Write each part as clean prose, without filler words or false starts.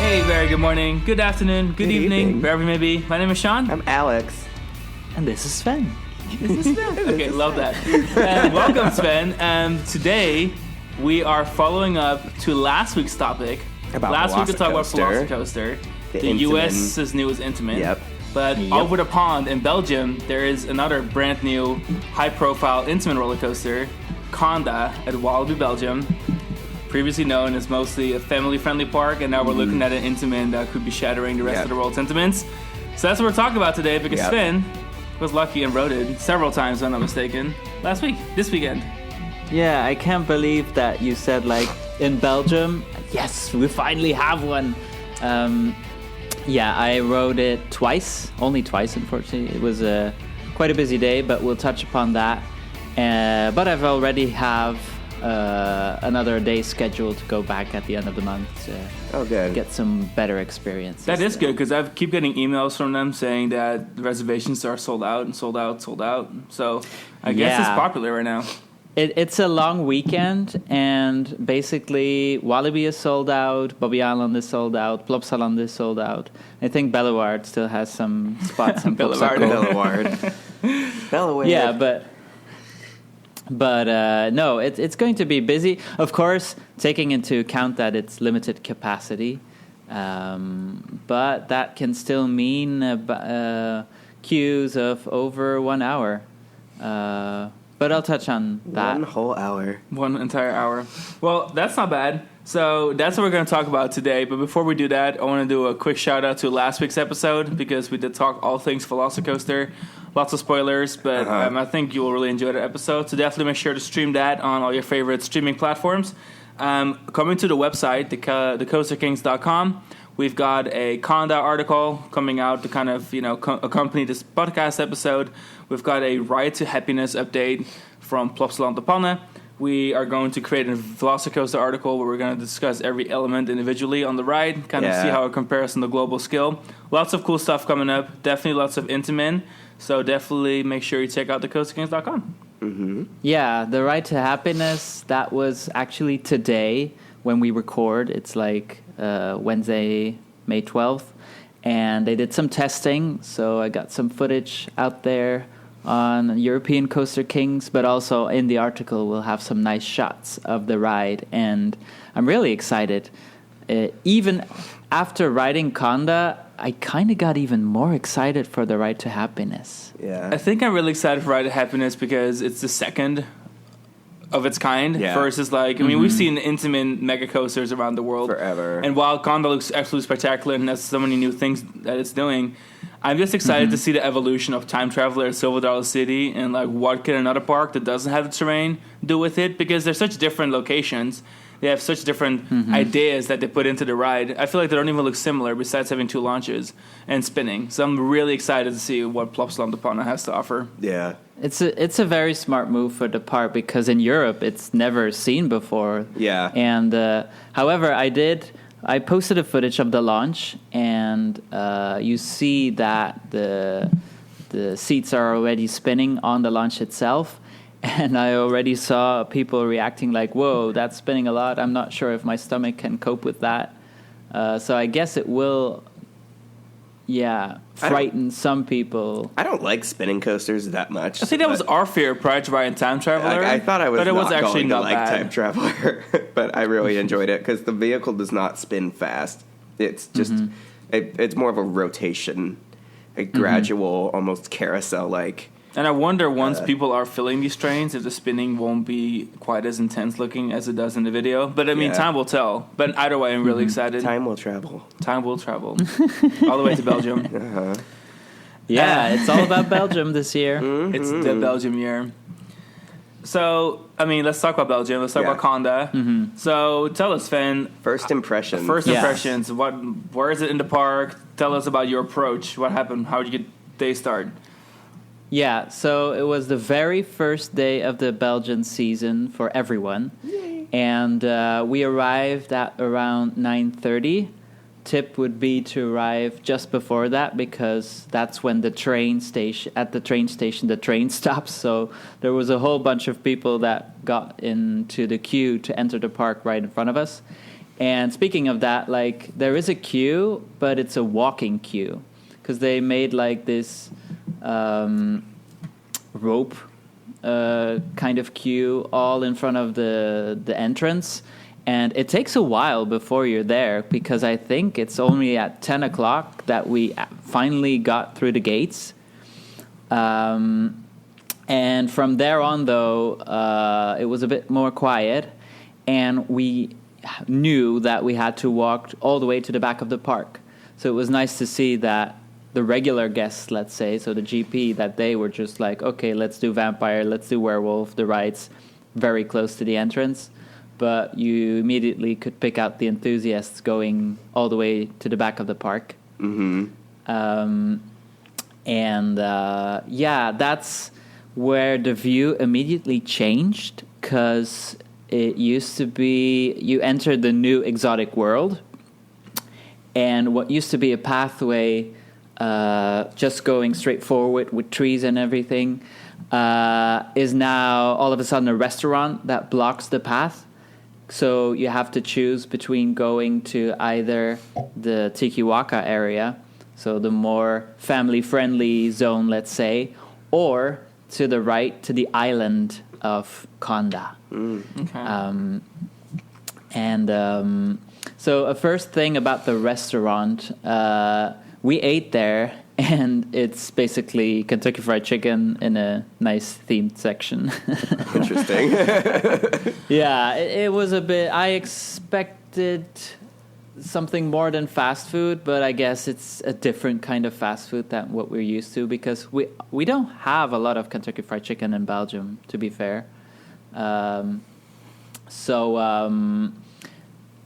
Hey, very good morning, good afternoon, good evening, wherever you may be. My name is Sean. I'm Alex. And this is Sven. This is Sven. Okay, love that. And welcome, Sven. Today, we are following up to last week's topic. About last week we talked about Velocicoaster. Velocicoaster, the US's newest Intamin. Yep. But over the pond in Belgium, there is another brand new, high-profile Intamin roller coaster, Kondaa, at Walibi Belgium. Previously known as mostly a family-friendly park, and now we're looking at an Intamin that could be shattering the rest of the world's Intamins. So that's what we're talking about today, because Sven was lucky and rode it several times, if I'm not mistaken, this weekend. Yeah, I can't believe that you said, like, in Belgium, yes, we finally have one. Yeah, I rode it twice, only twice, unfortunately. It was quite a busy day, but we'll touch upon that. But I've already have another day scheduled to go back at the end of the month to get some better experience. That is good, because I keep getting emails from them saying that the reservations are sold out. So I guess it's popular right now. It's a long weekend, and basically Walibi is sold out, Bobby Island is sold out, Plopsaland is sold out. I think Bellewaerde still has some spots in Bellewaerde. Yeah, but no, it's going to be busy. Of course, taking into account that it's limited capacity, but that can still mean queues of over 1 hour. But I'll touch on that. 1 whole hour. 1 entire hour. Well, that's not bad. So that's what we're going to talk about today. But before we do that, I want to do a quick shout out to last week's episode, because we did talk all things Velocicoaster. Lots of spoilers, but I think you will really enjoy that episode. So definitely make sure to stream that on all your favorite streaming platforms. Coming to the website, thecoasterkings.com, we've got a Kondaa article coming out to kind of, accompany this podcast episode. We've got a Ride to Happiness update from Plopsaland de Panne. We are going to create a Velocicoaster article where we're going to discuss every element individually on the ride, kind of see how it compares on the global scale. Lots of cool stuff coming up. Definitely lots of Intamin. So definitely make sure you check out thecoasterkings.com. Mm-hmm. Yeah, the Ride to Happiness, that was actually today when we record. It's like Wednesday, May 12th. And they did some testing, so I got some footage out there on European Coaster Kings, but also in the article we'll have some nice shots of the ride, and I'm really excited. Even after riding Kondaa, I kind of got even more excited for the Ride to Happiness. Yeah, I think I'm really excited for Ride to Happiness because it's the second of its kind versus I mean, we've seen Intamin mega coasters around the world forever, and while Kondaa looks absolutely spectacular and has so many new things that it's doing, I'm just excited to see the evolution of Time Traveler at Silver Dollar City, and what can another park that doesn't have the terrain do with it, because they're such different locations. They have such different ideas that they put into the ride. I feel like they don't even look similar besides having 2 launches and spinning. So I'm really excited to see what Plopsaland de Panne has to offer. Yeah. It's a very smart move for the park, because in Europe it's never seen before. Yeah. And however, I posted a footage of the launch, and you see that the seats are already spinning on the launch itself. And I already saw people reacting like, whoa, that's spinning a lot. I'm not sure if my stomach can cope with that. So I guess it will, frighten some people. I don't like spinning coasters that much. I think that was our fear prior to riding Time Traveler. I thought I was, but it not was actually going not to like bad. Time Traveler, but I really enjoyed it because the vehicle does not spin fast. It's just, it's more of a rotation, a gradual, almost carousel-like. And I wonder, once people are filling these trains, if the spinning won't be quite as intense looking as it does in the video. But I mean, time will tell. But either way, I'm really excited. Time will travel. Time will travel. All the way to Belgium. Yeah, it's all about Belgium this year. It's the Belgium year. So, I mean, let's talk about Belgium. Let's talk about Kondaa. So, tell us, Sven. First impressions. Impressions. Where is it in the park? Tell us about your approach. What happened? How did your day start? Yeah, so it was the very first day of the Belgian season for everyone. Yay. And we arrived at around 9:30. Tip would be to arrive just before that, because that's when the train station the train stops. So there was a whole bunch of people that got into the queue to enter the park right in front of us. And speaking of that, like there is a queue, but it's a walking queue because they made like this rope kind of queue all in front of the entrance. And it takes a while before you're there because I think it's only at 10 o'clock that we finally got through the gates. And from there on, though, it was a bit more quiet. And we knew that we had to walk all the way to the back of the park. So it was nice to see that the regular guests, let's say, so the GP, that they were just like, okay, let's do vampire, let's do werewolf, the rides very close to the entrance. But you immediately could pick out the enthusiasts going all the way to the back of the park. Mm-hmm. That's where the view immediately changed, because it used to be you entered the new exotic world, and what used to be a pathway just going straight forward with trees and everything is now all of a sudden a restaurant that blocks the path. So you have to choose between going to either the Tikiwaka area, so the more family-friendly zone, let's say, or to the right to the island of Kondaa. Okay. So a first thing about the restaurant, we ate there, and it's basically Kentucky Fried Chicken in a nice themed section. Interesting. Yeah, it was a bit... I expected something more than fast food, but I guess it's a different kind of fast food than what we're used to, because we don't have a lot of Kentucky Fried Chicken in Belgium, to be fair.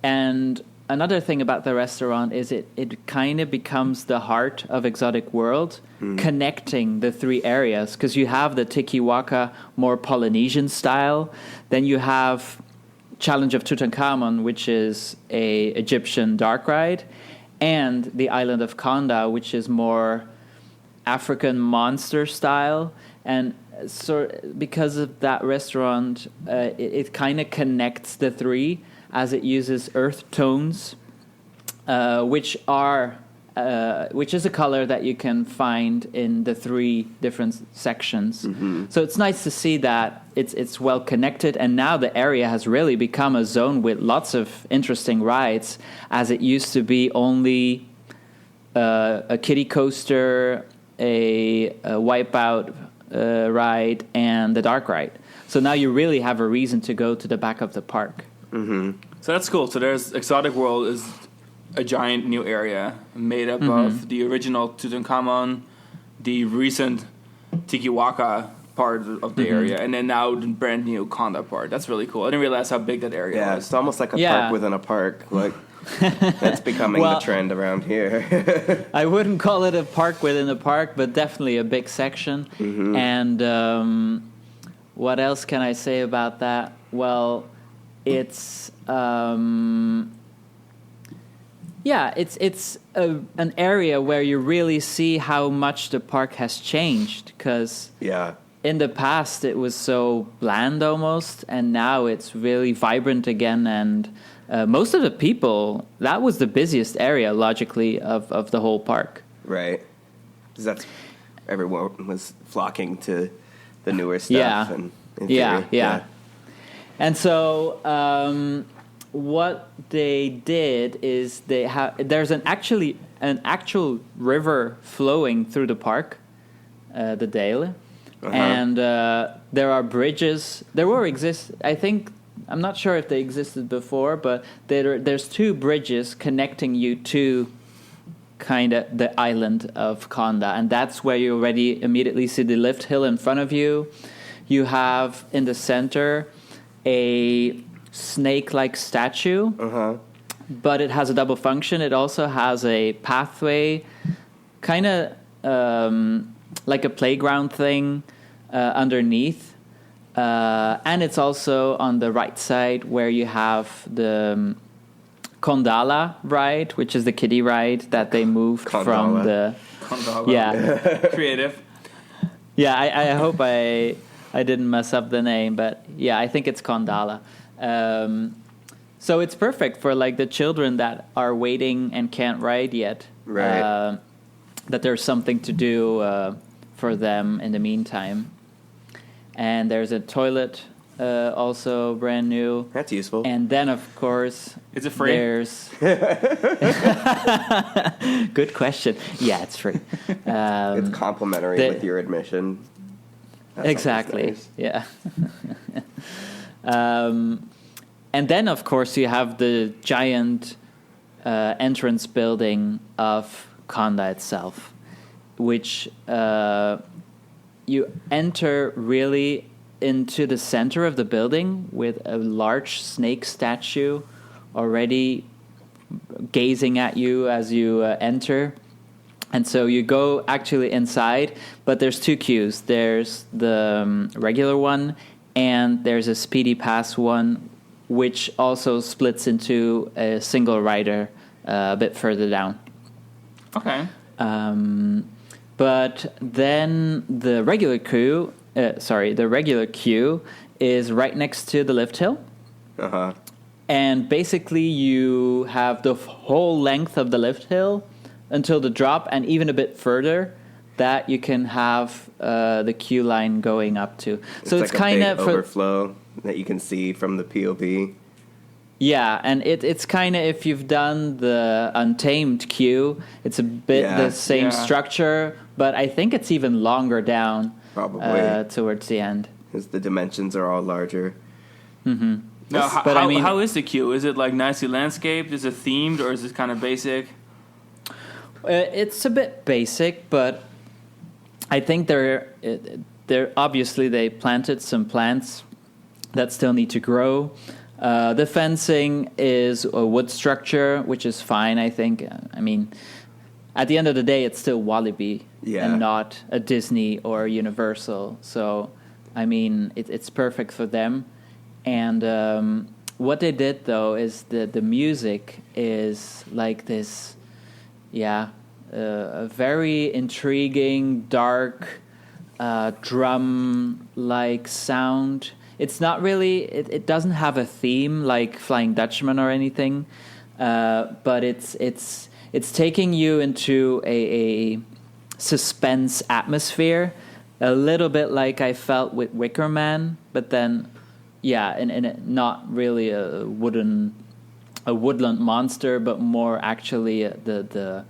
And another thing about the restaurant is it kind of becomes the heart of Exotic World, connecting the three areas, because you have the Tikiwaka, more Polynesian style. Then you have Challenge of Tutankhamun, which is a Egyptian dark ride, and the island of Kondaa, which is more African monster style. And so because of that restaurant, it kind of connects the three, as it uses earth tones, which is a color that you can find in the three different sections. Mm-hmm. So it's nice to see that it's well connected, and now the area has really become a zone with lots of interesting rides, as it used to be only a kiddie coaster, a wipeout ride, and the dark ride. So now you really have a reason to go to the back of the park. Mm-hmm. So that's cool. So there's Exotic World is a giant new area made up of the original Tutankhamun, the recent Tikiwaka part of the area, and then now the brand new Kondaa part. That's really cool. I didn't realize how big that area was. It's almost like a park within a park. Like that's becoming the trend around here. I wouldn't call it a park within a park, but definitely a big section. Mm-hmm. And what else can I say about that? Well, it's an area where you really see how much the park has changed, because in the past it was so bland almost, and now it's really vibrant again, and most of the people, that was the busiest area logically of the whole park. Right. That's everyone was flocking to the newer stuff. And yeah. And so what they did is there's an actual river flowing through the park, the Dale, and there are bridges. I think, I'm not sure if they existed before, but there's two bridges connecting you to kind of the island of Kondaa, and that's where you already immediately see the lift hill in front of you. You have in the center a snake-like statue, but it has a double function. It also has a pathway, kind of like a playground thing underneath. And it's also on the right side where you have the Kondaa ride, which is the kiddie ride that they moved from the... Kondaa. Yeah. Creative. Yeah, I hope I didn't mess up the name, but yeah, I think it's Kondaa. So it's perfect for like the children that are waiting and can't ride yet. Right. That there's something to do for them in the meantime. And there's a toilet also brand new. That's useful. And then, of course, Is it free? there's... Good question. Yeah, it's free. It's complimentary the- with your admission. That's Exactly. always nice. Yeah. And then, of course, you have the giant entrance building of Kondaa itself, which you enter really into the center of the building with a large snake statue already gazing at you as you enter. And so you go actually inside, but there's two queues. There's the regular one, and there's a speedy pass one, which also splits into a single rider a bit further down. Okay. But then the regular queue, is right next to the lift hill. Uh-huh. And basically you have the whole length of the lift hill until the drop, and even a bit further that you can have the queue line going up to. So it's like kind a of big overflow that you can see from the POV. Yeah, and it's kind of, if you've done the Untamed queue, it's a bit the same structure, but I think it's even longer down. Probably. Towards the end. Because the dimensions are all larger. Mm-hmm. Now, But I mean- how is the queue? Is it like nicely landscaped? Is it themed, or is it kind of basic? It's a bit basic, but I think they're obviously they planted some plants that still need to grow. The fencing is a wood structure, which is fine, I think. I mean, at the end of the day, it's still Walibi and not a Disney or a Universal. So, I mean, it's perfect for them. And what they did, though, is the music is like this, a very intriguing, dark, drum-like sound. It's not really, it doesn't have a theme like Flying Dutchman or anything, but it's taking you into a suspense atmosphere, a little bit like I felt with Wicker Man, but then, and not really a woodland monster, but more actually the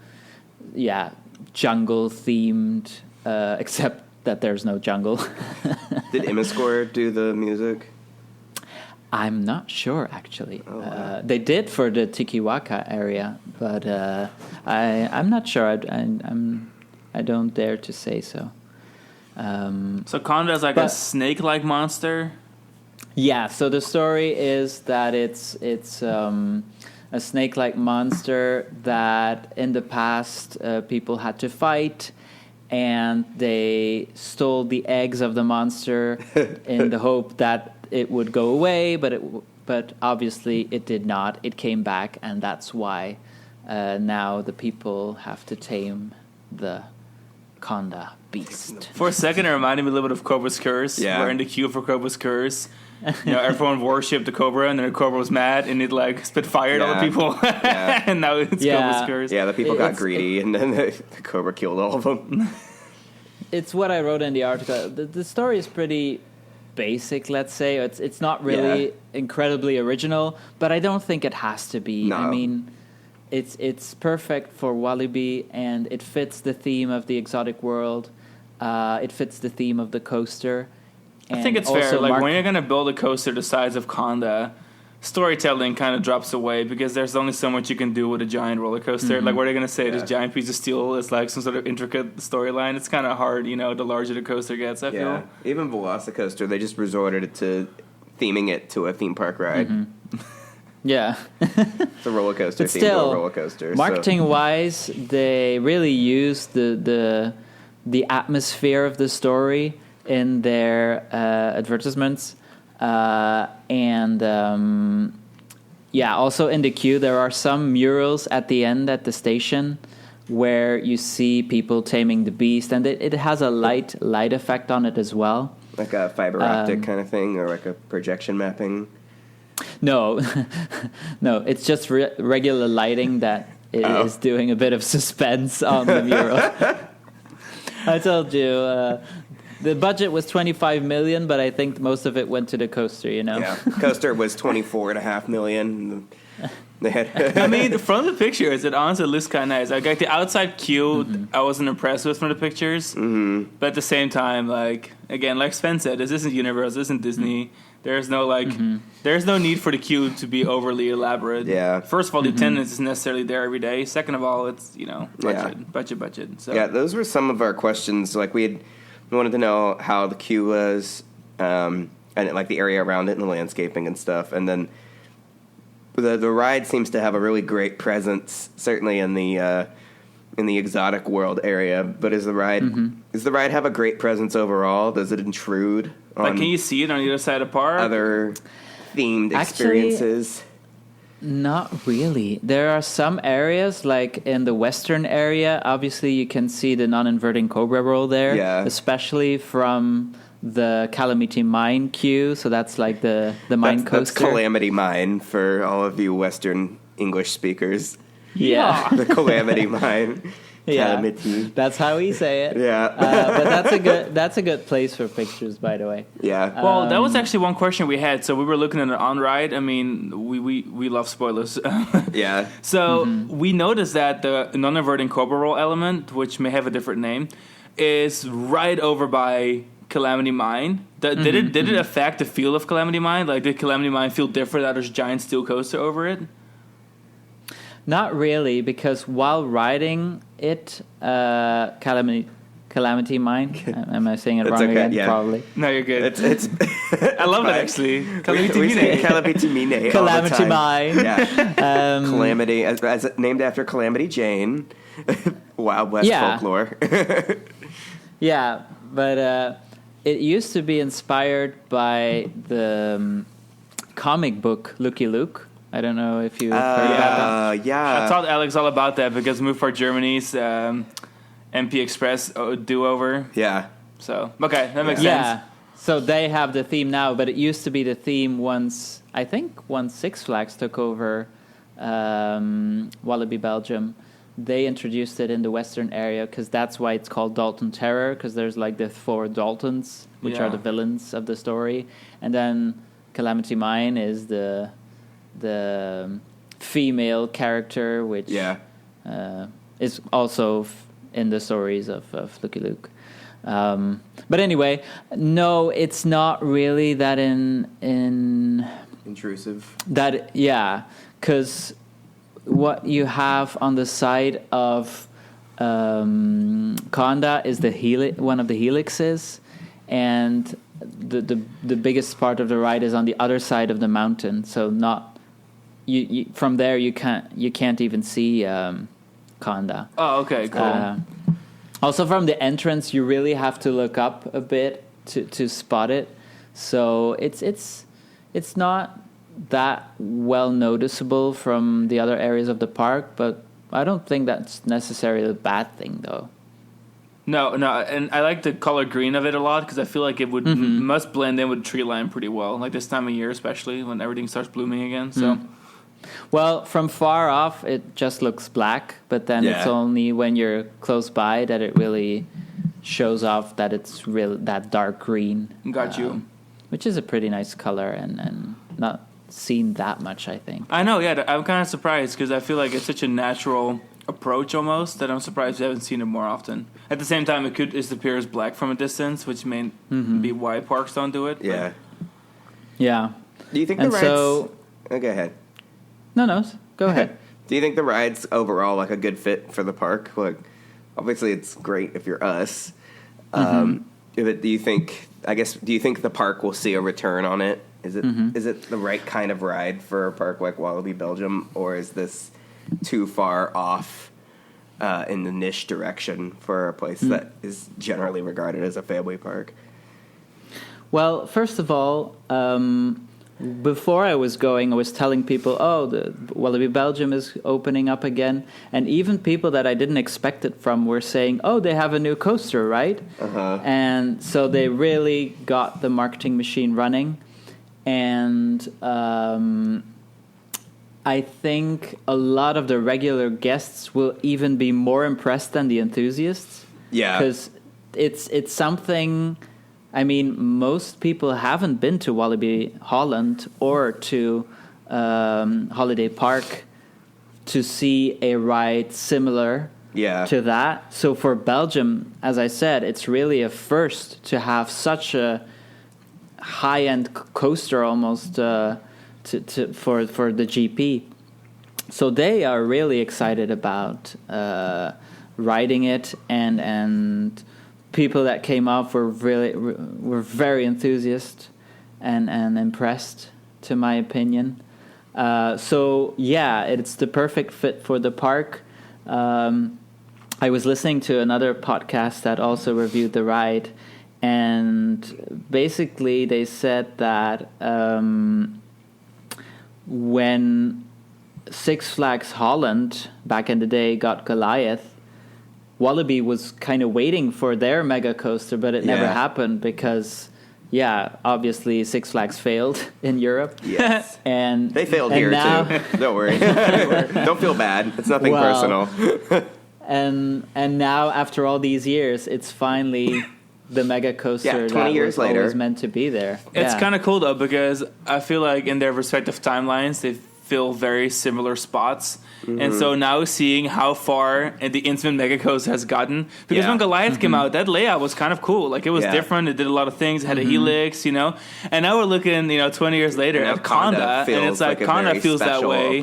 jungle themed, except that there's no jungle. Did Imascore do the music? I'm not sure, actually. Oh, wow. They did for the Tikiwaka area, but I'm not sure. I don't dare to say so. So Kondaa is like a snake-like monster? Yeah, so the story is that it's a snake-like monster that in the past people had to fight, and they stole the eggs of the monster in the hope that it would go away, but obviously it did not. It came back, and that's why now the people have to tame the Kondaa beast. For a second, it reminded me a little bit of Cobra's Curse. Yeah. We're in the queue for Cobra's Curse. Everyone worshipped the Cobra, and then the Cobra was mad, and it like spit fire at all the people. And now it's Cobra's Curse. Yeah, the people got greedy, and then the Cobra killed all of them. It's what I wrote in the article. The story is pretty basic, let's say. It's not really incredibly original, but I don't think it has to be. No. I mean, it's perfect for Walibi, and it fits the theme of the exotic world. It fits the theme of the coaster. I think it's fair. Like when you're gonna build a coaster the size of Kondaa, storytelling kind of drops away because there's only so much you can do with a giant roller coaster. Like, what are they gonna say? This giant piece of steel is like some sort of intricate storyline. It's kind of hard, the larger the coaster gets. I feel. Even Velocicoaster, they just resorted to theming it to a theme park ride. Mm-hmm. Yeah. It's a roller coaster But themed still, roller coaster. marketing-wise, they really use the atmosphere of the story in their advertisements. Also in the queue, there are some murals at the end at the station where you see people taming the beast, and it has a light effect on it as well. Like a fiber optic kind of thing, or like a projection mapping. No, no, it's just regular lighting that is doing a bit of suspense on the mural. I told you, the budget was 25 million, but I think most of it went to the coaster, you know? Yeah, coaster was 24.5 million. They had I mean, from the pictures, it honestly looks kind of nice. Like the outside queue, I wasn't impressed with from the pictures. Mm-hmm. But at the same time, like, again, like Sven said, this isn't Universal, this isn't Disney. There's no, like, there's no need for the queue to be overly elaborate. Yeah. First of all, the attendance isn't necessarily there every day. Second of all, it's, you know, budget. So. Yeah, those were some of our questions. Like, we wanted to know how the queue was, and, like, the area around it and the landscaping and stuff. And then the ride seems to have a really great presence, certainly in the exotic world area. But does the ride have a great presence overall? Does it intrude on, like, can you see it on the other side of the park? Other themed experiences? Not really. There are some areas, like in the western area, obviously you can see the non-inverting cobra roll there, especially from the Calamity Mine queue. So that's like the mine coaster. That's Calamity Mine for all of you Western English speakers. Yeah. The Calamity Mine. Yeah, Calamity. that's how we say it. Yeah. But that's a good place for pictures, by the way. Yeah. Well, that was actually one question we had. So we were looking at an on-ride. I mean, we love spoilers. Yeah. So we noticed that the non-inverting cobra roll element, which may have a different name, is right over by Calamity Mine. Did it affect the feel of Calamity Mine? Like, did Calamity Mine feel different that there's a giant steel coaster over it? Not really, because while riding it, Calamity Mine. Am I saying it wrong again? Yeah. Probably. No, you're good. It's I love that actually. We say Calamity Mine. Calamity Mine. Yeah. Calamity, as named after Calamity Jane. Wild West folklore. Yeah, but it used to be inspired by the comic book Lucky Luke. I don't know if you've heard about that. Yeah. I told Alex all about that because Move for Germany's MP Express do-over. Yeah. So, okay, that makes sense. Yeah. So they have the theme now, but it used to be the theme once Six Flags took over Walibi Belgium. They introduced it in the western area because that's why it's called Dalton Terror, because there's like the 4 Daltons, which are the villains of the story. And then Calamity Mine is the female character, which is also in the stories of Lucky Luke. But anyway, no, it's not really that intrusive. That because what you have on the side of Kondaa is one of the helixes, and the biggest part of the ride is on the other side of the mountain. So not. You from there you can't even see Kondaa. Oh, okay, cool. Also, from the entrance, you really have to look up a bit to spot it. So it's not that well noticeable from the other areas of the park, but I don't think that's necessarily a bad thing, though. No, and I like the color green of it a lot because I feel like it must blend in with tree line pretty well, like this time of year, especially when everything starts blooming again. So. Well, from far off, it just looks black, but then it's only when you're close by that it really shows off that it's that dark green. Got you. Which is a pretty nice color and not seen that much, I think. I know, yeah. I'm kind of surprised because I feel like it's such a natural approach almost that I'm surprised we haven't seen it more often. At the same time, it could just appear as black from a distance, which may be why parks don't do it. Yeah. Yeah. Do you think the rides... Oh, go ahead. No, go ahead. Do you think the ride's overall like a good fit for the park? Like, obviously, it's great if you're us. Do you think the park will see a return on it? Is it the right kind of ride for a park like Walibi Belgium, or is this too far off in the niche direction for a place that is generally regarded as a family park? Well, first of all, before I was going, I was telling people, the Walibi Belgium is opening up again. And even people that I didn't expect it from were saying, they have a new coaster, right? Uh-huh. And so they really got the marketing machine running. and I think a lot of the regular guests will even be more impressed than the enthusiasts. Yeah. Because it's something, I mean, most people haven't been to Walibi Holland or to Holiday Park to see a ride similar to that. So for Belgium, as I said, it's really a first to have such a high-end coaster almost for the GP. So they are really excited about riding it, and people that came up were very enthusiastic and impressed, to my opinion. So yeah, it's the perfect fit for the park. I was listening to another podcast that also reviewed the ride, and basically they said that when Six Flags Holland back in the day got Goliath, Walibi was kind of waiting for their mega coaster, but it never happened because, obviously Six Flags failed in Europe. Yes. and they failed and here now, too. Don't worry. Don't feel bad. It's nothing personal. and now, after all these years, it's finally the mega coaster 20 that years was later. always meant to be there. It's kind of cool though, because I feel like in their respective timelines, they fill very similar spots. And so now seeing how far the Intamin Mega Coaster has gotten, because when Goliath came out, that layout was kind of cool. Like, it was different. It did a lot of things. It had a helix, and now we're looking, 20 years later at Kondaa, and it's like Kondaa feels that way,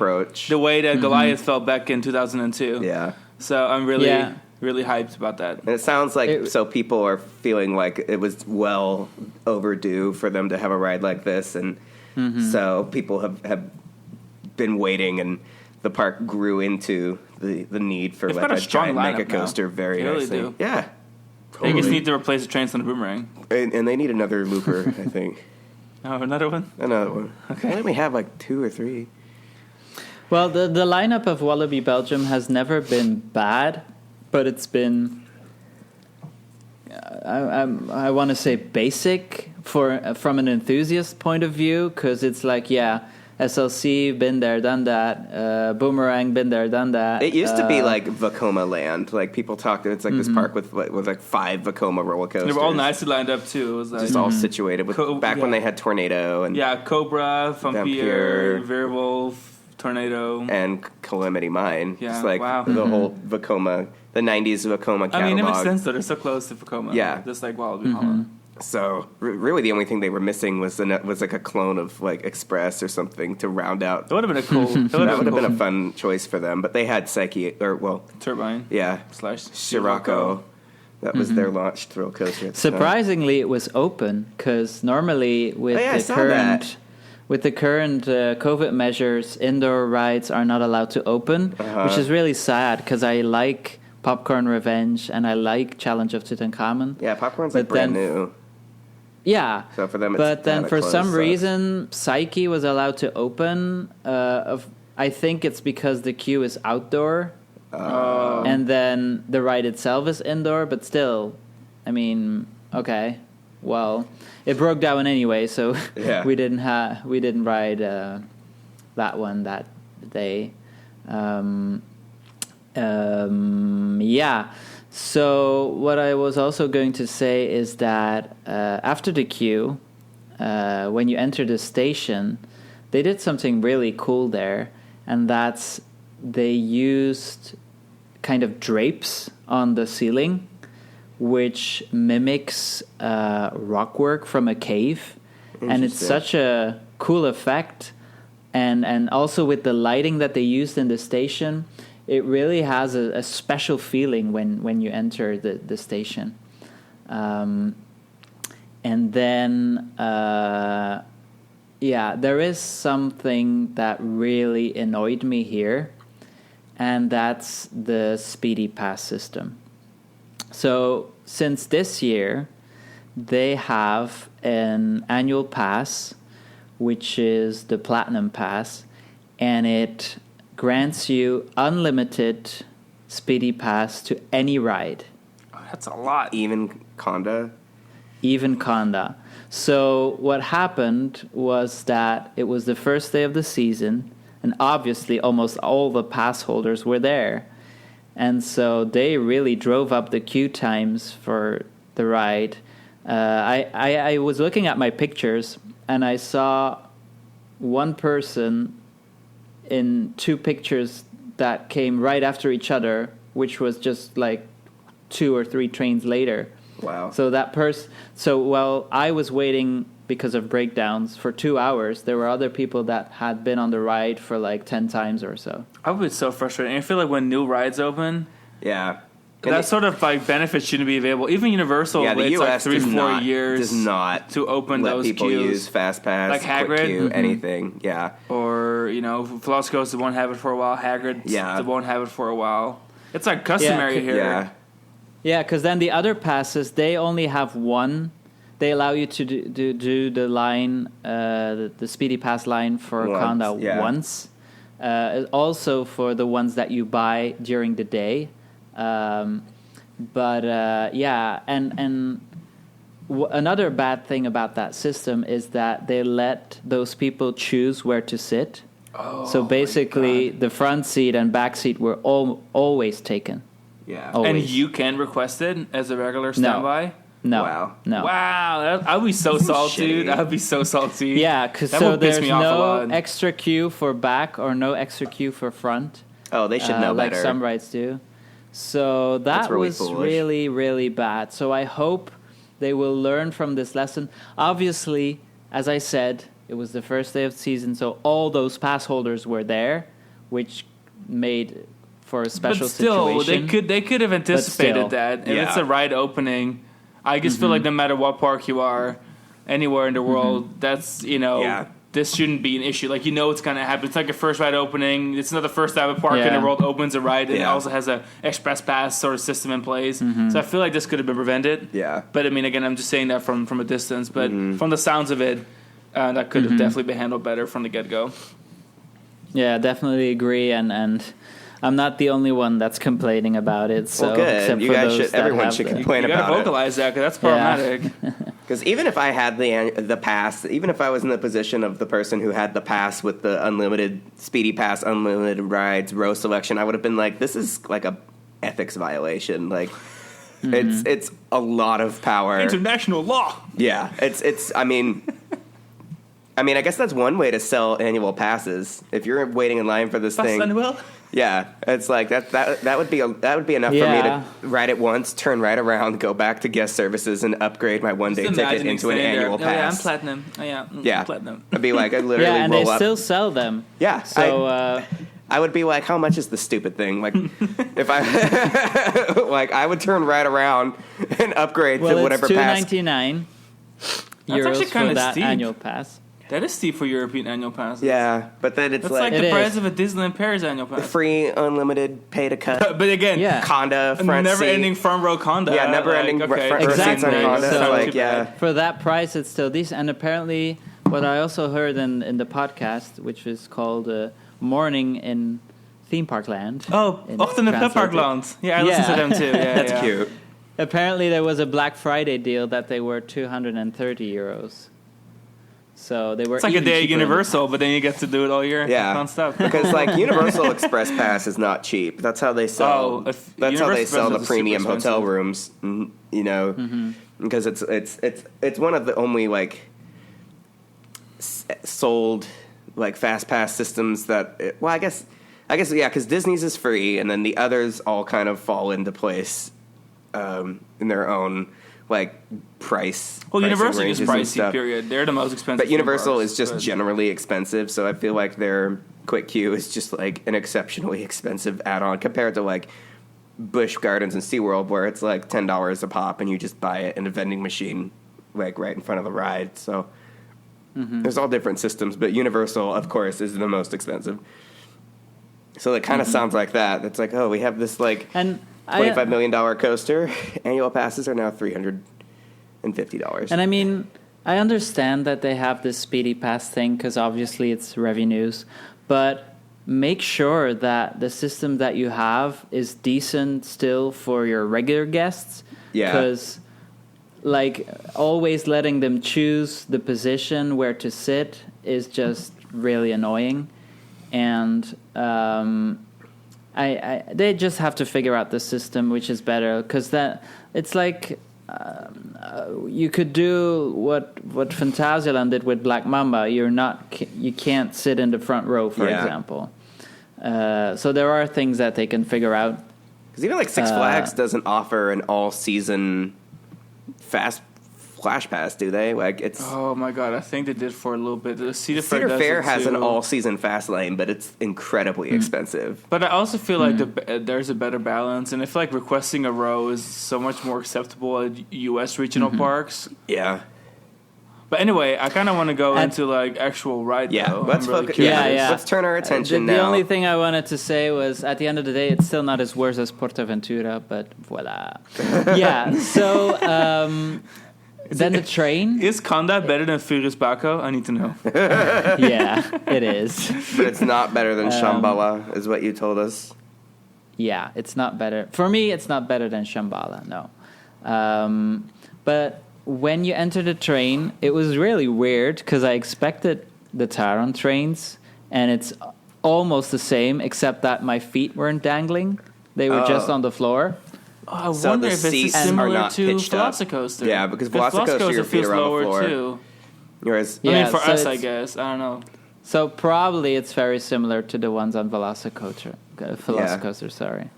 the way that Goliath felt back in 2002. Yeah. So I'm really hyped about that. And it sounds like so people are feeling like it was well overdue for them to have a ride like this, and so people have been waiting, and the park grew into the need for like a giant mega coaster. Very nicely. Do. Yeah, totally. They just need to replace the trains on the boomerang, and they need another looper. I think. Oh, another one. Okay. Why don't we have like 2 or 3? Well, the lineup of Walibi Belgium has never been bad, but it's been, I want to say, basic from an enthusiast point of view, because it's like, SLC, been there, done that. Boomerang, been there, done that. It used to be like Vekoma Land. Like, people talked, it's like this park with like 5 Vekoma roller coasters. They were all nicely lined up too. It was like, just all situated with when they had Tornado and Cobra, Vampire, Werewolf, Tornado, and Calamity Mine. Yeah, just like the whole Vekoma, the 90s Vekoma catalog. I mean, it makes sense though. They're so close to Vekoma. Yeah, just like Walibi Holland. So really, the only thing they were missing was like a clone of like Express or something to round out. That would have been a cool. That would have been a fun choice for them. But they had Turbine. Yeah, slash Scirocco. That was their launch thrill coaster. Surprisingly, it was open, because normally with the current COVID measures, indoor rides are not allowed to open, which is really sad, because I like Popcorn Revenge and I like Challenge of Tutankhamun. Yeah, Popcorn's like brand new. Yeah, so for them, but then for some reason, Psyche was allowed to open. I think it's because the queue is outdoor, and then the ride itself is indoor. But still, I mean, okay, well, it broke down anyway, so we didn't ride that one that day. So what I was also going to say is that after the queue, when you enter the station, they did something really cool there, and that's they used kind of drapes on the ceiling, which mimics rockwork from a cave, and it's such a cool effect, and also with the lighting that they used in the station, it really has a special feeling when you enter the station. And then, there is something that really annoyed me here, and that's the Speedy Pass system. So since this year, they have an annual pass, which is the Platinum Pass, and it grants you unlimited Speedy Pass to any ride. Oh, that's a lot. Even Kondaa? even Kondaa. So what happened was that it was the first day of the season, and obviously almost all the pass holders were there. And so they really drove up the queue times for the ride. I was looking at my pictures, and I saw one person in two pictures that came right after each other, which was just like 2 or 3 trains later. Wow. So while I was waiting because of breakdowns for 2 hours, there were other people that had been on the ride for like 10 times or so. I would be so frustrated. And I feel like when new rides open, Yeah. that sort of like benefits shouldn't be available. Even Universal Yeah, the waits like US 3-4 years does not to open let those people queues. use fast pass, Like quick Hagrid? queue, anything. Yeah. Or, Velocicoaster won't have it for a while. Hagrid won't have it for a while. It's like customary here. Yeah. Yeah, because then the other passes, they only have one. They allow you to do the line, the Speedy Pass line for Kondaa once. Also for the ones that you buy during the day. Another bad thing about that system is that they let those people choose where to sit. Oh, so basically, the front seat and back seat were always taken. Yeah. Always. And you can request it as a regular standby? No. Wow. No. Wow. I'd be so salty, dude. I'd be so salty. Yeah, because there's no extra queue for back or no extra queue for front. Oh, they should know better. Like some rides do. So that was really, really bad. So I hope they will learn from this lesson. Obviously, as I said, it was the first day of the season, so all those pass holders were there, which made for a special situation. They could have anticipated that. If it's a ride opening, I just feel like no matter what park you are, anywhere in the world, that's, this shouldn't be an issue. Like, it's going to happen. It's like a first ride opening. It's not the first time a park in the world opens a ride, and it also has a express pass sort of system in place. So I feel like this could have been prevented. Yeah. But, I mean, again, I'm just saying that from a distance. But from the sounds of it, that could have definitely been handled better from the get-go. Yeah, definitely agree. And I'm not the only one that's complaining about it. So, well, good. You guys should. Everyone should complain about it. You got to vocalize that, because that's problematic. Because even if I had the pass, even if I was in the position of the person who had the pass with the unlimited Speedy Pass, unlimited rides, row selection, I would have been like, this is like a ethics violation. Like, it's a lot of power. International law. Yeah, it's. I mean, I guess that's one way to sell annual passes. If you're waiting in line for this thing. Annual? Yeah, it's like that would be enough for me to ride it once, turn right around, go back to guest services, and upgrade my one-day ticket into an annual pass. Oh, yeah, I'm platinum. Oh, yeah, yeah. Platinum. I'd be like, I'd literally and roll they up. still sell them. Yeah, so I would be like, how much is this stupid thing? Like, if I like, I would turn right around and upgrade to whatever pass. It's $2.99 euros for that steep. Annual pass. That is steep for European annual passes. Yeah, but then it's like the price of a Disneyland Paris annual pass. Free, unlimited, pay to cut. But again, Kondaa front never-ending front row Kondaa. Yeah, never-ending front row seats on Kondaa. So for that price, it's still decent. And apparently, what I also heard in the podcast, which is called Morning in Theme Park Land. Oh, Ochtend in Pretparkland. Yeah, I listen to them too. Yeah, that's cute. Apparently, there was a Black Friday deal that they were €230. So they were. It's like a day at Universal, but then you get to do it all year. Yeah, non-stop. Because like Universal Express Pass is not cheap. That's how they sell. That's how they sell the premium hotel rooms. Because it's one of the only like sold like fast pass systems that. I guess yeah, because Disney's is free, and then the others all kind of fall into place in their own. Like price. Well, Universal is pricey. Period. They're the most expensive. But Universal is just generally expensive, so I feel like their quick queue is just like an exceptionally expensive add-on compared to like Busch Gardens and SeaWorld, where it's like $10 a pop, and you just buy it in a vending machine, like right in front of the ride. So there's all different systems, but Universal, of course, is the most expensive. So it kind of sounds like that. It's like, oh, we have this like. $25 million coaster. Annual passes are now $350. And I mean, I understand that they have this Speedy Pass thing because obviously it's revenues, but make sure that the system that you have is decent still for your regular guests. Yeah. Because like always letting them choose the position where to sit is just really annoying, and they just have to figure out the system which is better, because that it's like you could do what Phantasialand did with Black Mamba. You can't sit in the front row, for example. So there are things that they can figure out. Because even like Six Flags doesn't offer an all-season fast flash pass, do they? Like it's. Oh my god! I think they did for a little bit. The Cedar Fair has an all-season fast lane, but it's incredibly expensive. But I also feel like there's a better balance, and I feel like requesting a row is so much more acceptable at U.S. regional parks. Yeah. But anyway, I kind of want to go into like actual ride. Yeah, though. let's really focus. curious. Yeah, let's turn our attention now. The only thing I wanted to say was, at the end of the day, it's still not as worse as Portaventura, but voila. Yeah. So then the train. Is Kondaa better than Furious Baco? I need to know. Yeah, it is. But it's not better than Shambhala, is what you told us. Yeah, it's not better. For me, it's not better than Shambhala, no. But when you enter the train, it was really weird, because I expected the Taron trains, and it's almost the same, except that my feet weren't dangling. They were just on the floor. I wonder if it's similar to Velocicoaster. Yeah, because Velocicoaster, your feet feels are on the lower floor. too. Whereas, I mean, for us, I guess. I don't know. So probably it's very similar to the ones on Velocicoaster. Sorry.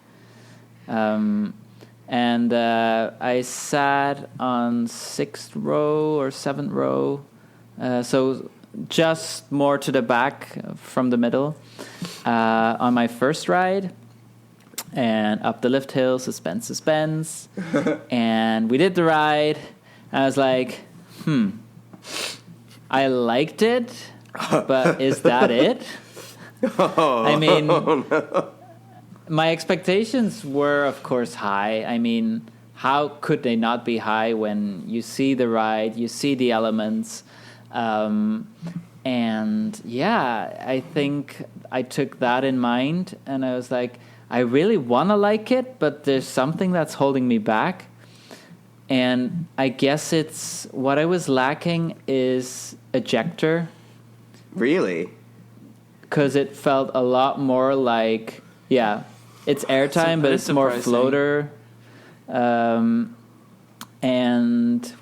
And I sat on 6th row or 7th row, so just more to the back from the middle, on my first ride. And up the lift hill, suspense. And we did the ride. I was like, I liked it, but is that it? I mean, my expectations were, of course, high. I mean, how could they not be high when you see the ride, you see the elements? And yeah, I think I took that in mind, and I was like, I really want to like it, but there's something that's holding me back. And I guess it's what I was lacking is ejector. Really? Because it felt a lot more like, it's airtime, but it's more floater. And,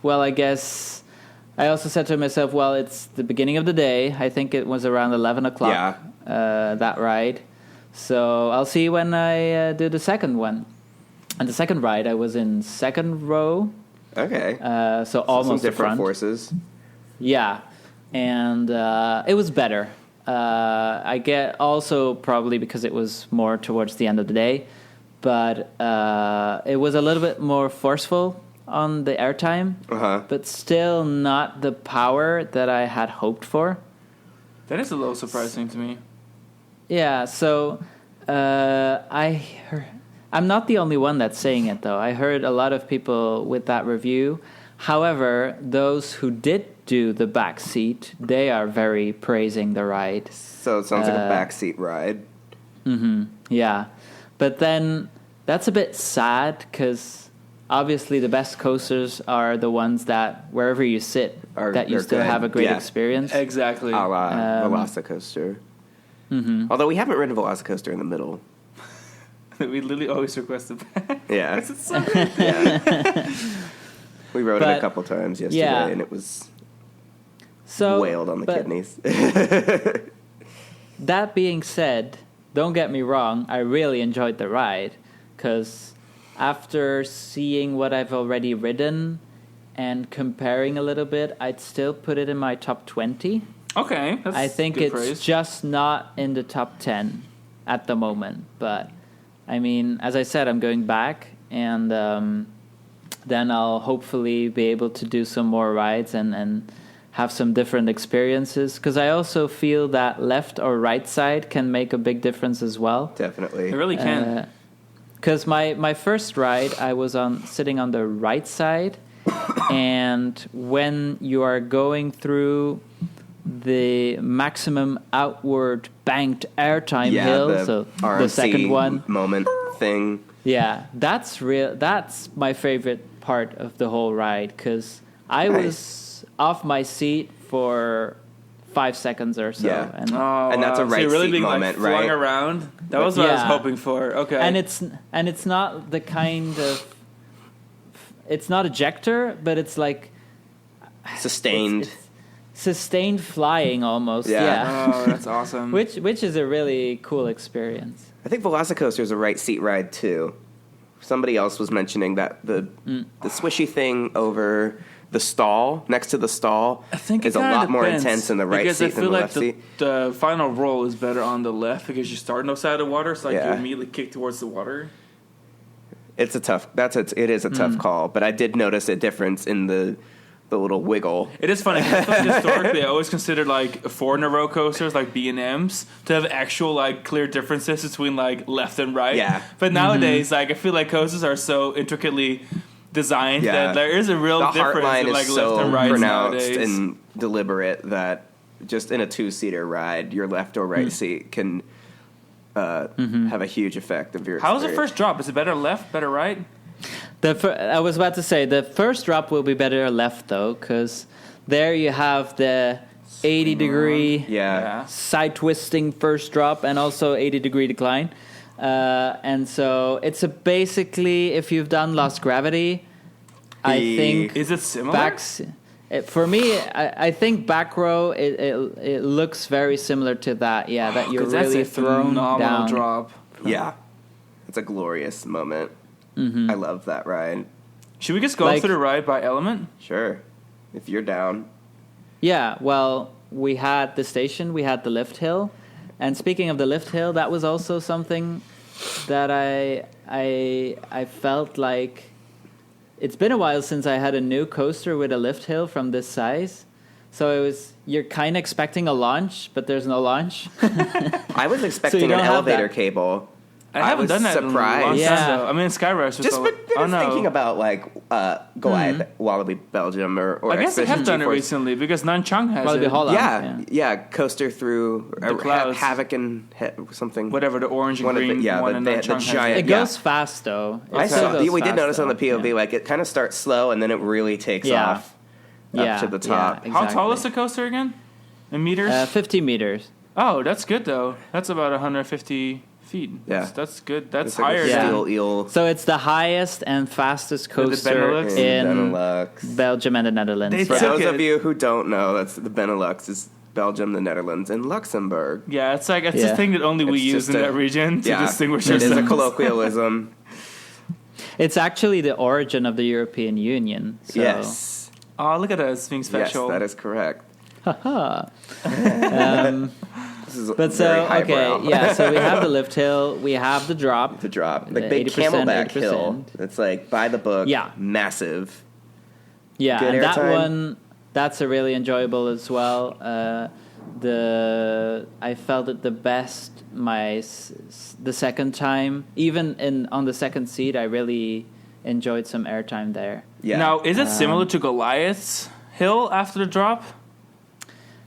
well, I guess I also said to myself, well, it's the beginning of the day. I think it was around 11 o'clock, that ride. So I'll see when I do the second one. And the second ride, I was in 2nd row. Okay. So almost some different the front. Forces. Yeah. And it was better. I get also probably because it was more towards the end of the day. But it was a little bit more forceful on the airtime. But still not the power that I had hoped for. That is a little surprising to me. Yeah, so I'm not the only one that's saying it, though. I heard a lot of people with that review. However, those who did do the back seat, they are very praising the ride. So it sounds like a backseat ride. Yeah, but then that's a bit sad, because obviously the best coasters are the ones that wherever you sit, that you still have a great experience. Exactly. A la Velocicoaster. Although we haven't ridden Velocicoaster in the middle. We literally always request it back. Yeah. It's so good. Yeah. We rode it a couple times yesterday, and it was wailed on the kidneys. That being said, don't get me wrong, I really enjoyed the ride, because after seeing what I've already ridden and comparing a little bit, I'd still put it in my top 20. Okay, that's I think good it's praise. just not in the top 10 at the moment. But, I mean, as I said, I'm going back, and then I'll hopefully be able to do some more rides and have some different experiences. Because I also feel that left or right side can make a big difference as well. Definitely. It really can. Because my first ride, I was sitting on the right side, and when you are going through the maximum outward banked airtime hill, so RMC the second one moment thing. Yeah, that's real. That's my favorite part of the whole ride because I was off my seat for 5 seconds or so. Yeah. And, And that's a right so you're really seat being moment, like flung right? around. That was what I was hoping for. Okay. and it's not the kind of, it's not ejector, but it's like Sustained. it's sustained flying almost. Yeah. Yeah. Oh, that's awesome. Which is a really cool experience. I think Velocicoaster is a right seat ride too. Somebody else was mentioning that the swishy thing over the stall, next to the stall, I think is it a kinda lot more depends, intense in the right because seat I than feel the like left seat. the final roll is better on the left because you're starting outside the water, so like you Yeah. immediately kick towards the water. It is a tough call, but I did notice a difference in the little wiggle. It is funny. I feel like historically, I always considered like 4-in-a-row coasters, like B&Ms, to have actual like clear differences between like left and right. Yeah. But nowadays, like I feel like coasters are so intricately designed Yeah. that there is a real The heart difference line in like is left so and right pronounced nowadays. and deliberate that just in a 2-seater ride, your left or right seat can have a huge effect of your How was the experience. first drop? Is it better left, better right? I was about to say the first drop will be better left though, because there you have the 80-degree Yeah. side twisting first drop and also 80-degree decline, and so it's basically if you've done Lost Gravity, I think Is it similar? for me, I think back row it looks very similar to that. Yeah, that you're 'Cause that's really a thrown phenomenal down. drop. Yeah. It's a glorious moment. Mm-hmm. I love that ride. Should we just go Like- through the ride by element? Sure. If you're down. Yeah, well, we had the station, we had the lift hill, and speaking of the lift hill, that was also something that I felt like it's been a while since I had a new coaster with a lift hill from this size. So you're kind of expecting a launch, but there's no launch. I was expecting an don't have elevator that. cable. I haven't was done that in a long surprised. time, Yeah. though. I mean, Skyrush was Just so, but I oh was no. thinking about like Goliath, Walibi Belgium, or I guess they have Expedition done it GeForce. recently because Nanchang has Walibi it. Holland. Yeah, coaster through The clouds. Havoc and something. Whatever, the orange and One of the- green yeah, one the- and the Nanchang has giant- It it. Yeah. goes fast, though. I It still saw. goes We did fast, notice on the though. POV, Yeah. like it kind of starts slow and then it really takes Yeah. off up to the top. yeah, How tall exactly. is the coaster again? In meters? 50 meters. Oh, that's good though. That's about 150 feet. Yeah. That's good. That's It's like higher a Yeah. steel eel So it's the highest and fastest the coaster Benelux? in Benelux. Belgium and the Netherlands. They For took those it. of you who don't know, that's the Benelux is Belgium, the Netherlands, and Luxembourg. Yeah, it's like it's Yeah. a thing that only we It's use just in a- that region to distinguish it is ourselves. a colloquialism. It's actually the origin of the European Union. So. Yes, Oh, look at that, it's being special. yes, that is correct. Haha. This is But very so, okay, highbrow. yeah, so we have the lift hill, we have the drop. The drop, the big 80%, Camelback hill. 80%. It's like by the book, Yeah. massive. Yeah, Good and that airtime. one, that's a really enjoyable as well. I felt it the best the second time. Even on the second seat, I really enjoyed some airtime there. Yeah. Now, is it similar to Goliath's hill after the drop?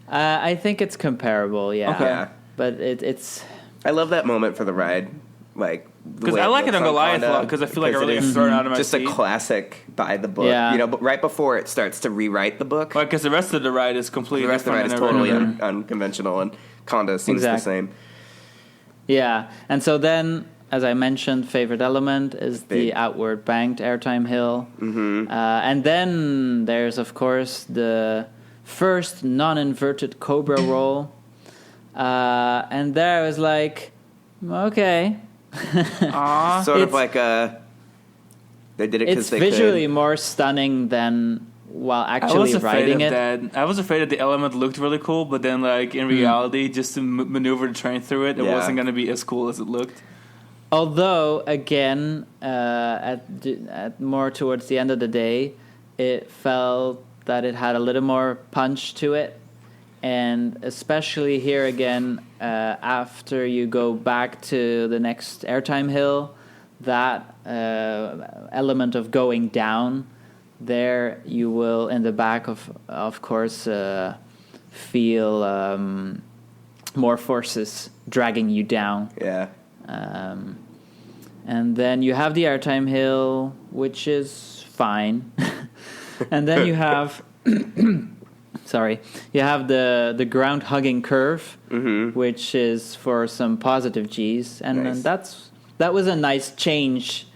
I think it's comparable, yeah. Okay. Yeah. But it's I love that moment for the ride. Like Because I like it on Goliath a lot because I feel like I really get thrown out of my just seat. a classic by the book. Yeah. You know, but right before it starts to rewrite the book, Because the rest of the ride is completely the rest of the ride different is and totally everything. unconventional, and Kondaa seems the Exactly. same. Yeah, and so then, as I mentioned, favorite element is Big. the outward banked airtime hill. Mm-hmm. And then there's, of course, the first non-inverted Cobra roll. And there I was like, okay. Aw. Sort of It's- like they did it because It's they visually could. more stunning than while I was actually afraid riding of it. that. I was afraid that the element looked really cool, but then, like in reality, just to maneuver the train through it, it Yeah. wasn't going to be as cool as it looked. Although, again, at more towards the end of the day, it felt that it had a little more punch to it. And especially here again, after you go back to the next airtime hill, that element of going down, there you will, in the back, of course, feel more forces dragging you down. Yeah. And then you have the airtime hill, which is fine. And then you have, you have the ground hugging curve, which is for some positive Gs, and Nice. that was a nice change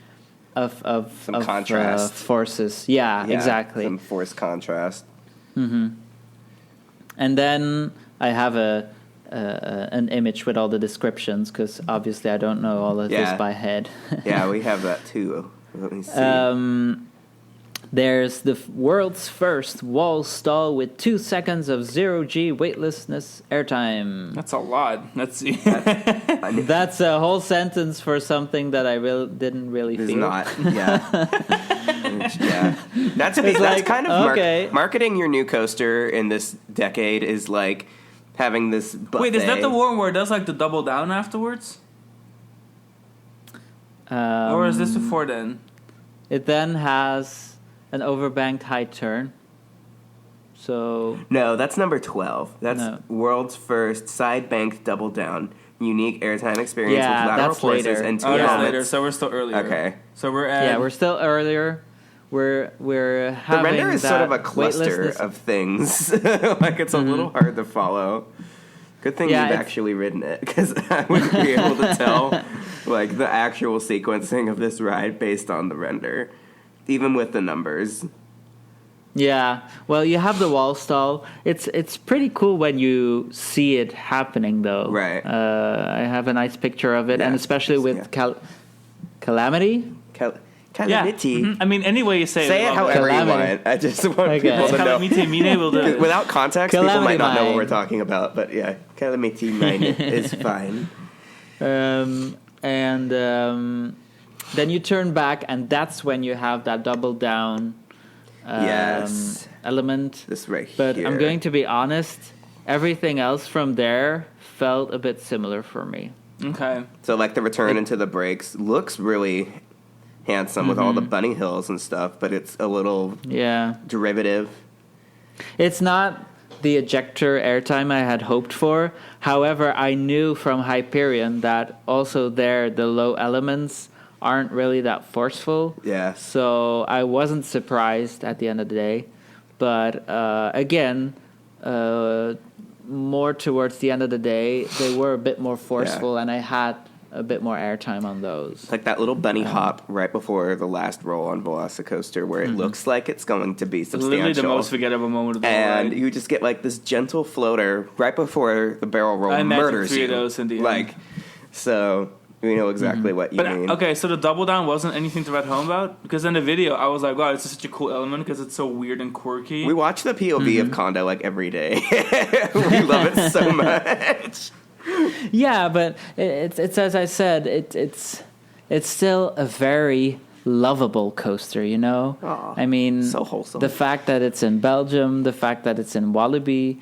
of contrast. forces. Yeah, exactly. Some force contrast. And then I have an image with all the descriptions, because obviously I don't know all of this by head. Yeah, we have that too. Let me see. There's the world's first wall stall with 2 seconds of 0G weightlessness airtime. That's a lot. That's a whole sentence for something that I didn't really It's feel. not. Yeah. Yeah. That's like, kind of okay. Marketing your new coaster in this decade is like having this buffet. Wait, is that the one where it does like the double down afterwards? Or is this before then? It then has an overbanked high turn. So No, that's number 12. That's world's first side banked double down. Unique airtime experience with lateral that's forces later. and 2 Oh, that's elements. later. So we're still earlier. Okay. So we're at we're still earlier. We're having The render is sort of a that cluster weightlessness- of things. Like it's a little hard to follow. Good thing Yeah, you've it's- actually written it, because I wouldn't be able to tell like the actual sequencing of this ride based on the render, even with the numbers. Yeah, well, you have the wall stall. It's pretty cool when you see it happening, though. Right. I have a nice picture of it, and Yes, especially with yeah. Calamity. Calamity. Yeah. I mean, any way you say Say it we love however you Calamity. want. I just want Okay. people to know. Calamity Mine will do. Without context, people Calamity might not know what Mine. we're talking about. But yeah, Calamity Mine is fine. Then you turn back, and that's when you have that double down Yes. element. This right But here. I'm going to be honest, everything else from there felt a bit similar for me. Okay. So like the return into the brakes looks really handsome with all the bunny hills and stuff, but it's a little Yeah. derivative. It's not the ejector airtime I had hoped for. However, I knew from Hyperion that also there the low elements aren't really that forceful. Yeah. So I wasn't surprised at the end of the day. But again, more towards the end of the day, they were a bit more forceful, and I had a bit more airtime on those. Like that little bunny hop right before the last roll on Velocicoaster where it looks like it's going to be substantial. Literally the most forgettable moment of the whole And ride. you just get like this gentle floater right before the barrel roll I imagine murders 3 you. of those in the end. Like, so we know exactly what you But mean. okay, so the double down wasn't anything to write home about, because in the video I was like, wow, this is such a cool element because it's so weird and quirky. We watch the POV of Kondaa like every day. We love it so much. Yeah, but it's as I said, it's still a very lovable coaster, you know? Aw, I mean, so wholesome. the fact that it's in Belgium, the fact that it's in Walibi,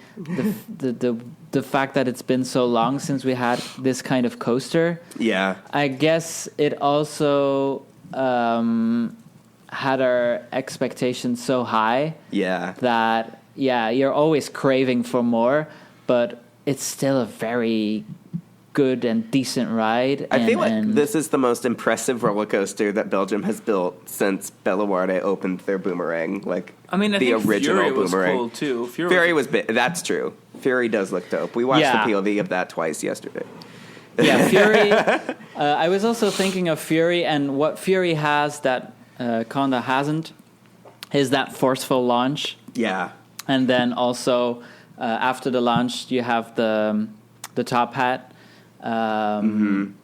the fact that it's been so long since we had this kind of coaster. Yeah. I guess it also had our expectations so high Yeah. that, yeah, you're always craving for more, but it's still a very good and decent ride. I feel like and this is the most impressive roller coaster that Belgium has built since Bellewaerde opened their boomerang. Like, I mean, I the think original Fury was boomerang. cool too. Fury was big. That's true. Fury does look dope. We watched Yeah. the POV of that twice yesterday. Yeah, Fury. I was also thinking of Fury, and what Fury has that Kondaa hasn't is that forceful launch. Yeah. And then also after the launch, you have the top hat,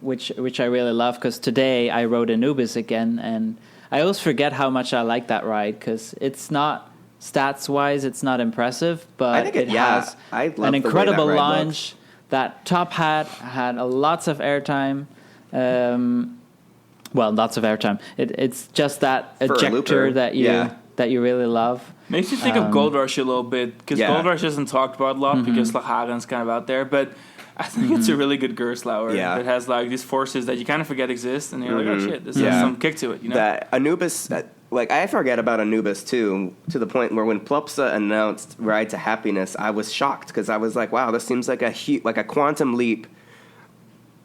which I really love, because today I rode Anubis again, and I always forget how much I like that ride, because it's not stats wise, it's not impressive, but I think it has I love an the way incredible that ride launch. looks. That top hat had lots of airtime. Well, lots of airtime. It's just that For a ejector looper, that you yeah. that you really love. Makes you think of Gold Rush a little bit, because Yeah. Gold Rush isn't talked about a lot because Lahagen's kind of out there, but I think it's a really good Gerstlauer Yeah. that has like these forces that you kind of forget exist, and you're like, oh shit, this has Yeah. some kick to it, you know? That Anubis, like I forget about Anubis too, to the point where when Plopsa announced Ride to Happiness, I was shocked because I was like, wow, this seems like a quantum leap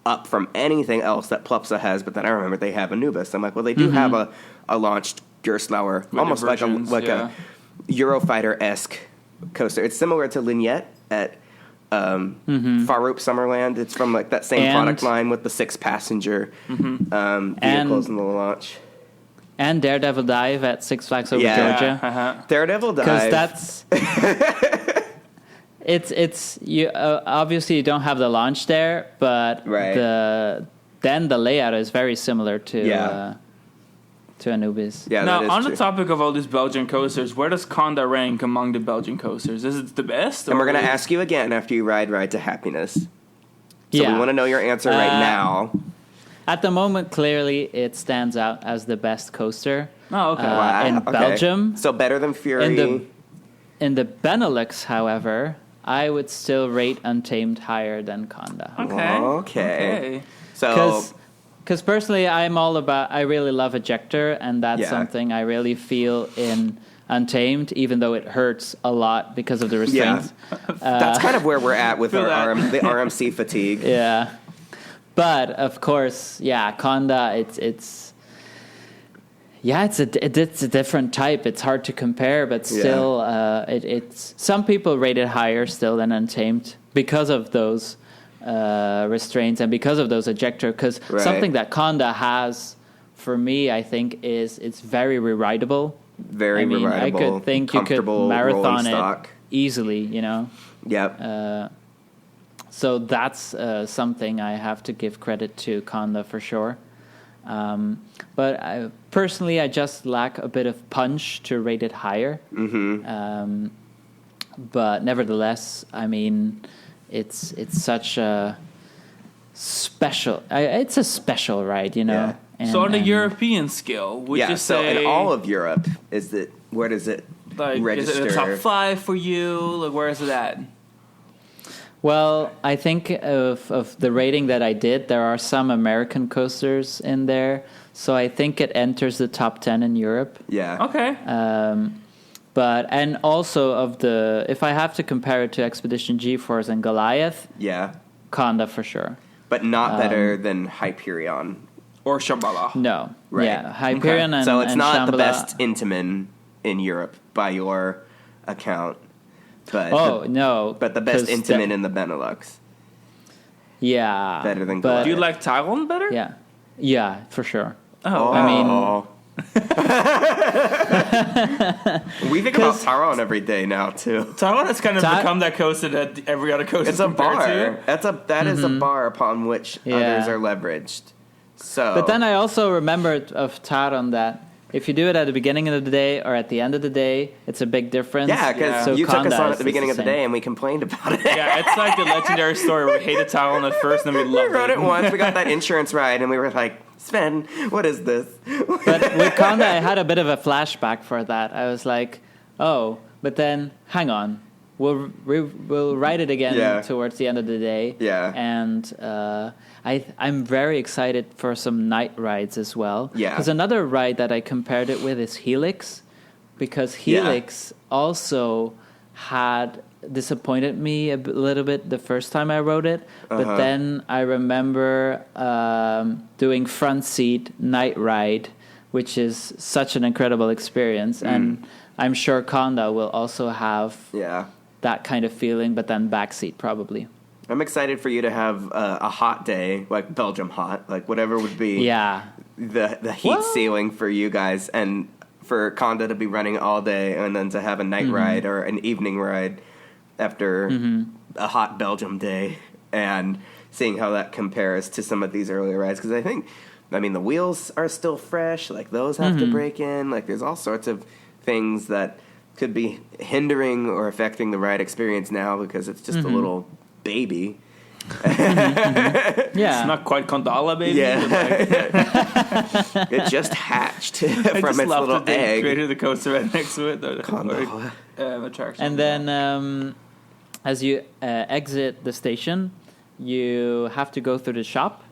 up from anything else that Plopsa has. But then I remember they have Anubis. I'm like, well, they do have a launched Gerstlauer, With almost the like versions, a Eurofighter-esque coaster. It's similar to Lignette at Farup Summerland. It's from like that same product line with the 6-passenger vehicles in the launch. And Daredevil Dive at Six Flags Over Yeah. Georgia. Daredevil Dive. Because that's... It's you obviously you don't have the launch there, but the layout is very similar to Anubis. Yeah, now, that is on true. the topic of all these Belgian coasters, where does Kondaa rank among the Belgian coasters? Is it the best? And we're or going to is- ask you again after you ride to Happiness. So Yeah. we want to know your answer right now. At the moment, clearly, it stands out as the best coaster. Oh, okay. In Okay. Belgium. So better than Fury. In the Benelux, however, I would still rate Untamed higher than Kondaa. Okay. So Because personally, I really love Ejector, and that's Yeah. something I really feel in Untamed, even though it hurts a lot because of the restraints. that's kind of where we're at with Feel our that. the RMC fatigue. Yeah. But, of course, Kondaa, it's a different type. It's hard to compare, but still, it's some people rate it higher still than Untamed because of those restraints and because of those ejector. Because something that Kondaa has, for me, I think, is it's very rewritable. Very rewritable. I could think you could marathon it easily, you know. Yep. So that's something I have to give credit to Kondaa for sure. But personally, I just lack a bit of punch to rate it higher. Mm-hmm. But nevertheless, I mean, it's such a special. It's a special ride, you know. Yeah. So on the European scale, would you so say in all of Europe, where does it register? Is it in the top 5 for you? Like, where is it at? Well, I think of the rating that I did, there are some American coasters in there, so I think it enters the top 10 in Europe. Yeah. Okay. And also if I have to compare it to Expedition G-Force and Goliath, Kondaa for sure. But not better than Hyperion. Or Shambhala. No. Right. Yeah, Hyperion and so it's not Shambhala. the best Intamin in Europe by your account. But But the best Intamin in the Benelux. Yeah. Better than but, Goliath. Do you like Tyrone better? Yeah. Yeah, for sure. Oh. I mean... we think about Tyrone every day now, too. Tyrone has kind of become that coaster that every other coaster It's a bar. to. That is a bar upon which others are leveraged. So, But then I also remembered of Tyrone that if you do it at the beginning of the day or at the end of the day, it's a big difference. Yeah, because So you took us Kondaa on at is the beginning of the same. day and we complained about it. Yeah, it's like the legendary story where we hated Tyrone at first and then we loved We rode it once. We got that insurance ride and we were like, Sven, what is this? But with Kondaa, I had a bit of a flashback for that. I was like, oh, but then hang on. We'll ride it again towards the end of the day. Yeah. And I'm very excited for some night rides as well. Yeah. Because another ride that I compared it with is Helix. Because Helix also had disappointed me a little bit the first time I rode it. But then I remember doing front seat night ride, which is such an incredible experience. And I'm sure Kondaa will also have that kind of feeling, but then backseat probably. I'm excited for you to have a hot day, like Belgium hot, like whatever would be the heat ceiling for you guys, and for Kondaa to be running all day and then to have a night ride or an evening ride after a hot Belgium day, and seeing how that compares to some of these earlier rides. Because I mean, the wheels are still fresh, like those have to break in, like there's all sorts of things that could be hindering or affecting the ride experience now because it's just a little baby. It's not quite Kondala, baby. Yeah. It just hatched from its little egg. Created the coaster right next to it. Kondala. Attraction. And then as you exit the station, you have to go through the shop.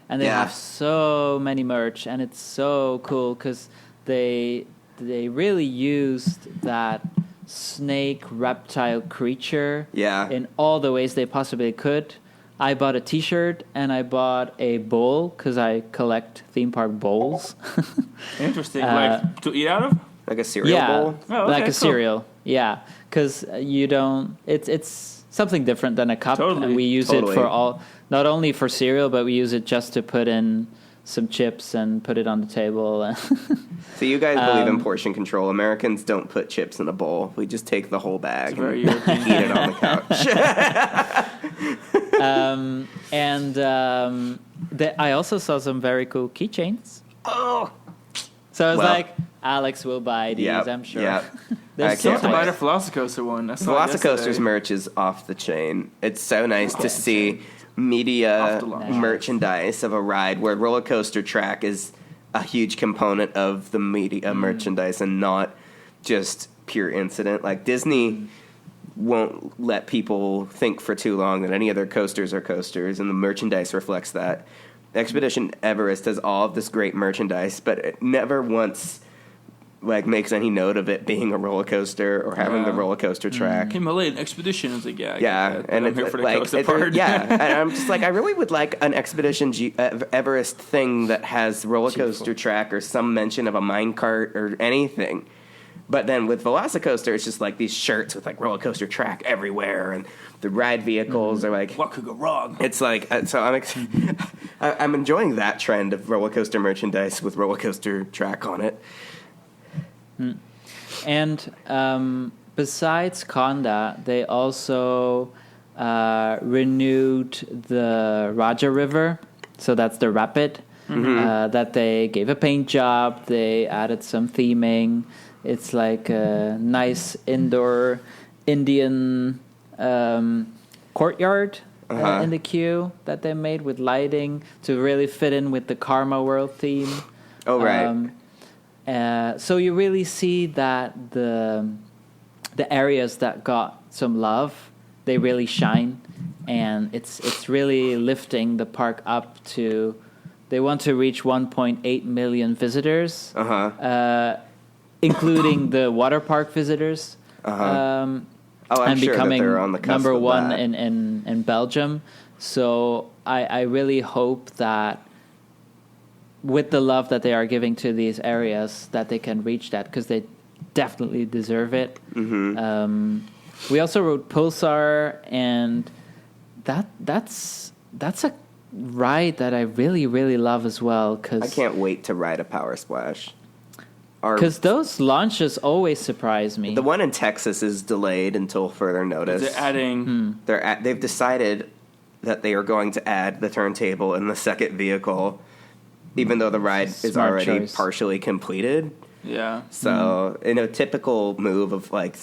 And they have so many merch. And it's so cool because they really used that snake reptile creature in all the ways they possibly could. I bought a T-shirt and I bought a bowl because I collect theme park bowls. Interesting. Like to eat out of? Like a cereal bowl? Oh, okay, like a cool. cereal. Yeah, because you don't. It's something different than a cup, Totally. and we use it for all. Not only for cereal, but we use it just to put in some chips and put it on the table. So you guys believe in portion control. Americans don't put chips in a bowl. We just take the whole bag It's very and European. eat it on the couch. I also saw some very cool keychains. Oh! So I was Well, like, Alex will buy these, Yep, I'm sure. yep. They're I so can't To buy wait. the Velocicoaster one. I saw it Velocicoaster's yesterday. merch is off the chain. It's so nice to see media Off the line. merchandise of a ride where roller coaster track is a huge component of the media merchandise and not just pure incident. Like Disney won't let people think for too long that any of their coasters are coasters, and the merchandise reflects that. Expedition Everest has all of this great merchandise, but it never once makes any note of it being a roller coaster or having the roller coaster track. Himalayan Expedition is like, I Yeah, get that, but and I'm it's here for the like coaster part. yeah, and I'm just like I really would like an Expedition Everest thing that has roller coaster track or some mention of a minecart or anything. But then with Velocicoaster, it's just like these shirts with like roller coaster track everywhere, and the ride vehicles are like. What could go wrong? It's like so I'm enjoying that trend of roller coaster merchandise with roller coaster track on it. And besides Kondaa, they also renewed the Raja River. So that's the rapid that they gave a paint job. They added some theming. It's like a nice indoor Indian courtyard in the queue that they made with lighting to really fit in with the Karma World theme. Oh, right. So you really see that the areas that got some love, they really shine, and it's really lifting the park up to. They want to reach 1.8 million visitors, including the water park visitors, I'm and sure becoming that they're on the cusp number of one that. in Belgium. So I really hope that, with the love that they are giving to these areas, that they can reach that, because they definitely deserve it. We also rode Pulsar, and that's a ride that I really, really love as well. I can't wait to ride a Power Splash. Because those launches always surprise me. The one in Texas is delayed until further notice. They're adding. They've decided that they are going to add the turntable in the second vehicle, even though the ride is Smart already choice. partially completed. Yeah. So, in a typical move of like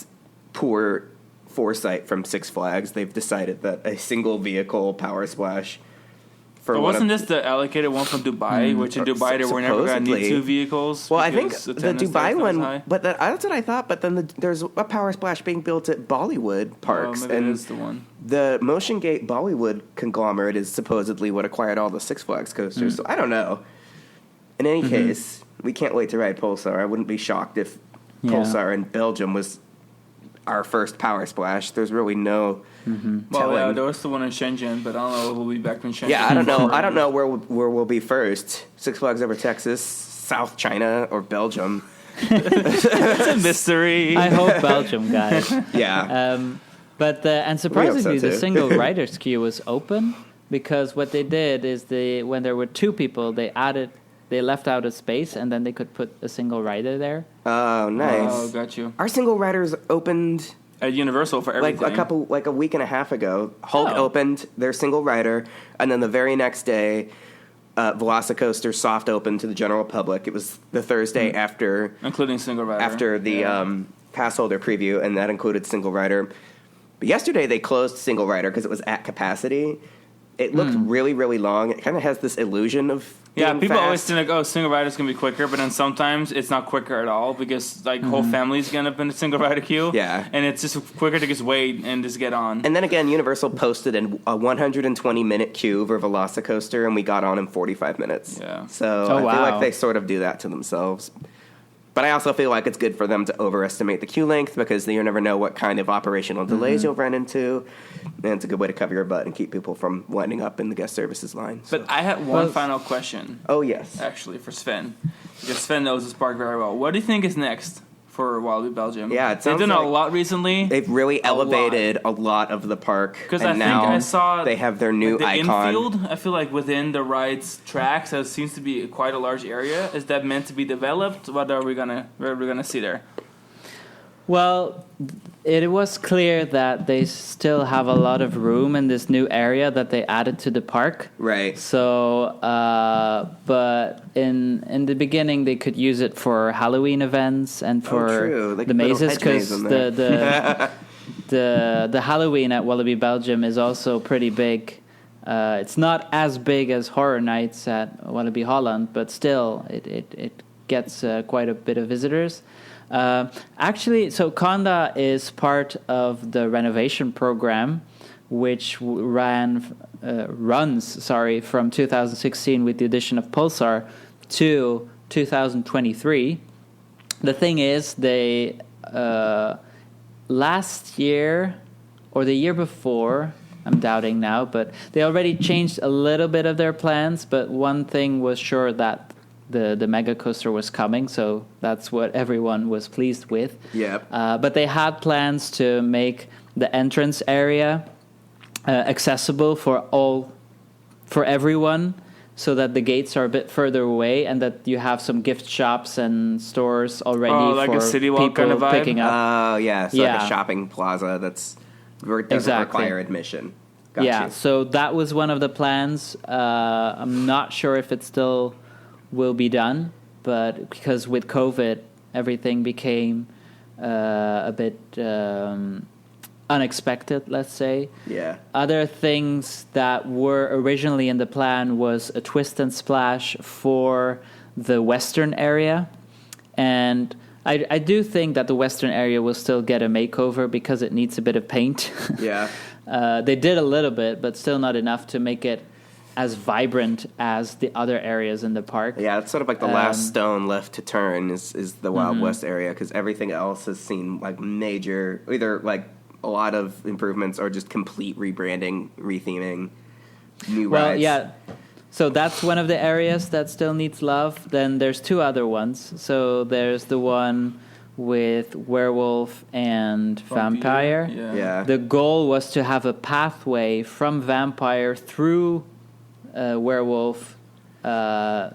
poor foresight from Six Flags, they've decided that a single vehicle Power Splash for But one wasn't of, this the allocated one from Dubai? Which in Dubai they were never going to need supposedly. two vehicles. Well, I think because the attendance Dubai there is not as one, high. but that's what I thought. But then there's a Power Splash being built at Bollywood Parks, maybe and it is the one. the Motion Gate Bollywood conglomerate is supposedly what acquired all the Six Flags coasters. So I don't know. In any case, we can't wait to ride Pulsar. I wouldn't be shocked if Pulsar in Belgium was our first Power Splash. There's really no Well, telling. yeah, there was the one in Shenzhen, but I don't know if we'll be back in Shenzhen. Yeah, I don't know. I don't know where we'll be first. Six Flags over Texas, South China, or Belgium. It's a mystery. I hope Belgium, guys. Yeah. And surprisingly, so the too. single riders queue was open, because what they did is when there were two people, they left out a space, and then they could put a single rider there. Oh, nice. Oh, got you. Our single riders opened At Universal for everything. like a week and a half ago. Hulk Oh. opened their single rider, and then the very next day, Velocicoaster soft opened to the general public. It was the Thursday after Including single rider. the pass holder preview, and that included single rider. But yesterday they closed single rider because it was at capacity. It looked really, really long. It kind of has this illusion of being people fast. always think like, single rider's gonna be quicker, but then sometimes it's not quicker at all because whole families get up in the single rider queue. Yeah. And it's just quicker to just wait and just get on. And then again, Universal posted a 120-minute queue for Velocicoaster, and we got on in 45 minutes. Yeah. So Oh, I feel wow. like they sort of do that to themselves. But I also feel like it's good for them to overestimate the queue length because you never know what kind of operational delays you'll run into. And it's a good way to cover your butt and keep people from winding up in the guest services line. So. But I had one final question. Oh, yes. Actually, for Sven. Because Sven knows this park very well. What do you think is next for Walibi Belgium? Yeah, it sounds they've done like a lot recently. They've really elevated a lot of the park. Because I think I saw they have their new the icon. infield. I feel like within the rides tracks, that seems to be quite a large area. Is that meant to be developed? What are we gonna see there? Well, it was clear that they still have a lot of room in this new area that they added to the park. Right. So, but in the beginning, they could use it for Halloween events and for the mazes, because the Halloween at Walibi Belgium is also pretty big. It's not as big as Horror Nights at Walibi Holland, but still, it gets quite a bit of visitors. Actually, so Kondaa is part of the renovation program, which runs from 2016 with the addition of Pulsar to 2023. The thing is, they last year or the year before, I'm doubting now, but they already changed a little bit of their plans. But one thing was sure, that the mega coaster was coming, so that's what everyone was pleased with. Yep. But they had plans to make the entrance area accessible for everyone, so that the gates are a bit further away, and that you have some gift shops and stores already like for a city walk people kind of vibe? picking up. Oh, yeah. So like a shopping plaza doesn't require admission. Got Yeah, you. so that was one of the plans. I'm not sure if it still will be done, but because with COVID, everything became a bit unexpected, let's say. Yeah. Other things that were originally in the plan was a twist and splash for the western area. And I do think that the western area will still get a makeover because it needs a bit of paint. Yeah. They did a little bit, but still not enough to make it as vibrant as the other areas in the park. Yeah, it's sort of like the last stone left to turn is the Wild West area, because everything else has seen like major, either like a lot of improvements or just complete rebranding, retheming, new rides. Yeah. So that's one of the areas that still needs love. Then there's two other ones. So there's the one with werewolf and vampire. Yeah. The goal was to have a pathway from vampire through werewolf from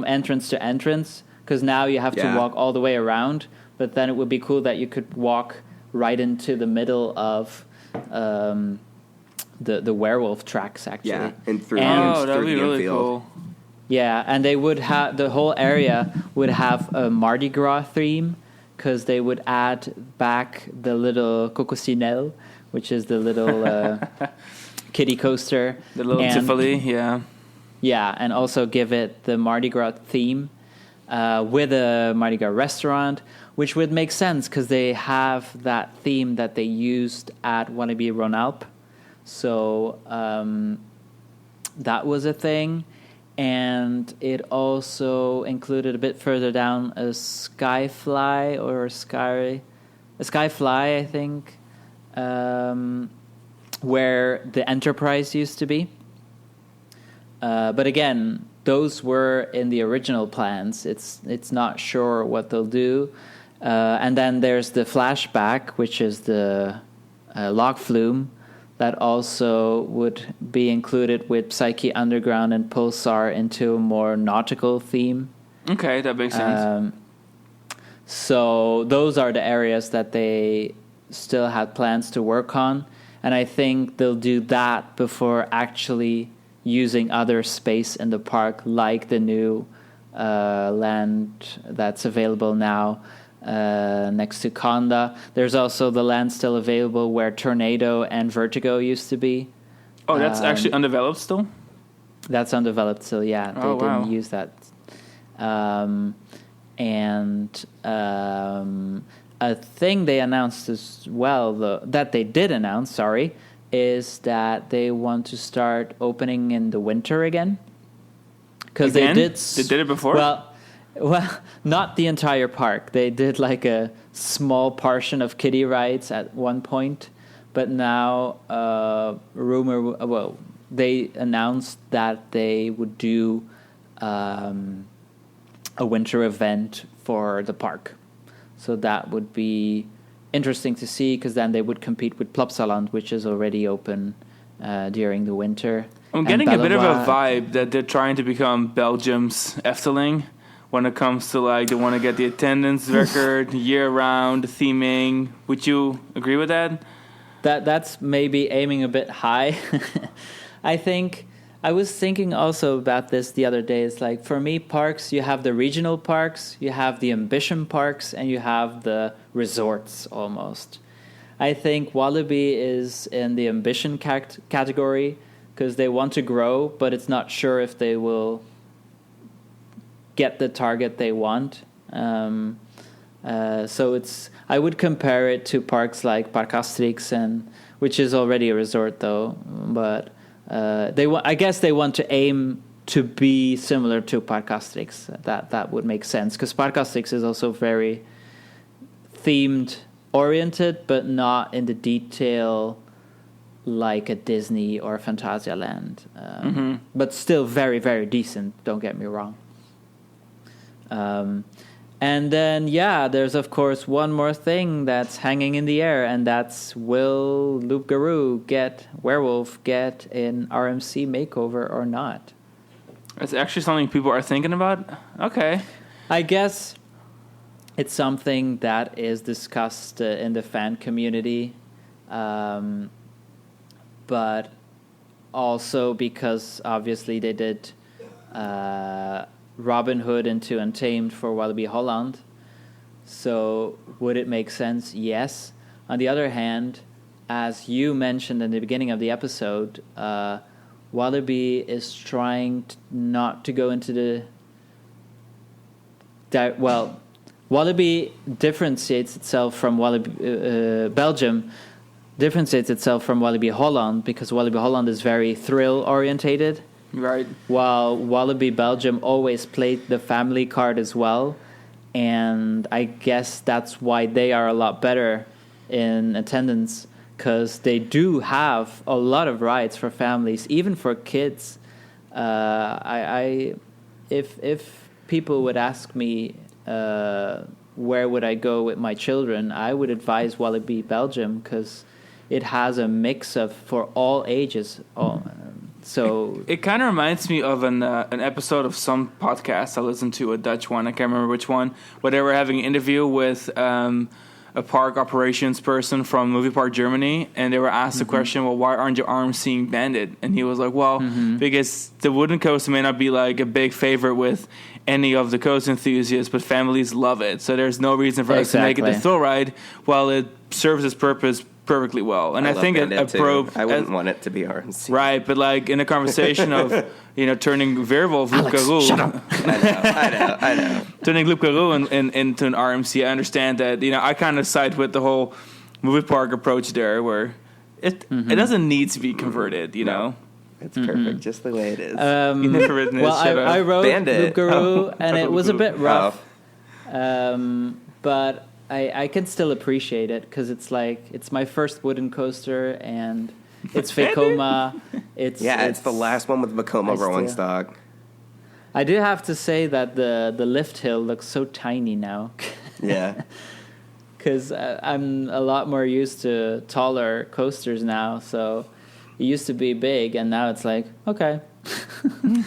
entrance to entrance, because now you have to walk all the way around. But then it would be cool that you could walk right into the middle of the werewolf tracks, actually. Yeah, and through that'd be the really infield. cool. Yeah, and they would have, the whole area would have a Mardi Gras theme, because they would add back the little Cocosinelle, which is the little kiddie coaster. The little Tivoli, yeah. Yeah, and also give it the Mardi Gras theme with a Mardi Gras restaurant, which would make sense because they have that theme that they used at Walibi Rhône-Alpes. So that was a thing. And it also included a bit further down a Skyfly, I think, where the Enterprise used to be. But again, those were in the original plans. It's not sure what they'll do. And then there's the flashback, which is the log flume, that also would be included with Psyche Underground and Pulsar into a more nautical theme. Okay, that makes sense. So those are the areas that they still had plans to work on. And I think they'll do that before actually using other space in the park, like the new land that's available now next to Kondaa. There's also the land still available where Tornado and Vertigo used to be. Oh, that's actually undeveloped still? That's undeveloped still, yeah. They didn't use that. A thing they announced as well, that they did announce, is that they want to start opening in the winter again. Because they did it before? Well, Well, not the entire park. They did like a small portion of kiddie rides at one point, but now they announced that they would do a winter event for the park. So that would be interesting to see, because then they would compete with Plopsaland, which is already open during the winter. I'm getting a bit of a vibe that they're trying to become Belgium's Efteling when it comes to, like, they want to get the attendance record year-round theming. Would you agree with that? That's maybe aiming a bit high. I think I was thinking also about this the other day. It's like, for me, parks, you have the regional parks, you have the ambition parks, and you have the resorts almost. I think Walibi is in the ambition category because they want to grow, but it's not sure if they will get the target they want. So I would compare it to parks like Park Asterix, which is already a resort though, but I guess they want to aim to be similar to Park Asterix. That would make sense, because Park Asterix is also very themed oriented, but not in the detail like a Disney or Phantasialand. But still very, very decent, don't get me wrong. And then, there's of course one more thing that's hanging in the air, and that's, will Loup Garou Werewolf get an RMC makeover or not? It's actually something people are thinking about? Okay. I guess it's something that is discussed in the fan community, but also because obviously they did Robin Hood into Untamed for Walibi Holland. So would it make sense? Yes. On the other hand, as you mentioned in the beginning of the episode, Walibi is trying not to go into Walibi differentiates itself from Walibi Belgium, differentiates itself from Walibi Holland, because Walibi Holland is very thrill-orientated. Right. While Walibi Belgium always played the family card as well. And I guess that's why they are a lot better in attendance, because they do have a lot of rides for families, even for kids. If people would ask me where would I go with my children, I would advise Walibi Belgium, because it has a mix of for all ages. So it kind of reminds me of an episode of some podcast I listened to, a Dutch one, I can't remember which one, where they were having an interview with a park operations person from Movie Park Germany, and they were asked the question, well, why aren't your arms seeing banded? And he was like, well, because the wooden coaster may not be like a big favorite with any of the coaster enthusiasts, but families love it. So there's no reason for us to make it the thrill ride while it serves its purpose perfectly well. And I think a probe, I wouldn't want it to be RMC. Right, but like in a conversation of, turning Werewolf Loup Garou. Shut up. I know. Turning Loup Garou into an RMC, I understand that, I kind of side with the whole movie park approach there, where it doesn't need to be converted, know. It's perfect just the way it is. You never written well, I wrote Loup Garou, and it was a bit rough. But I can still appreciate it, because it's like, it's my first wooden coaster, and it's Vekoma. It's the last one with Vekoma rolling stock. I do have to say that the lift hill looks so tiny now. Yeah. Because I'm a lot more used to taller coasters now, so it used to be big, and now it's like, okay.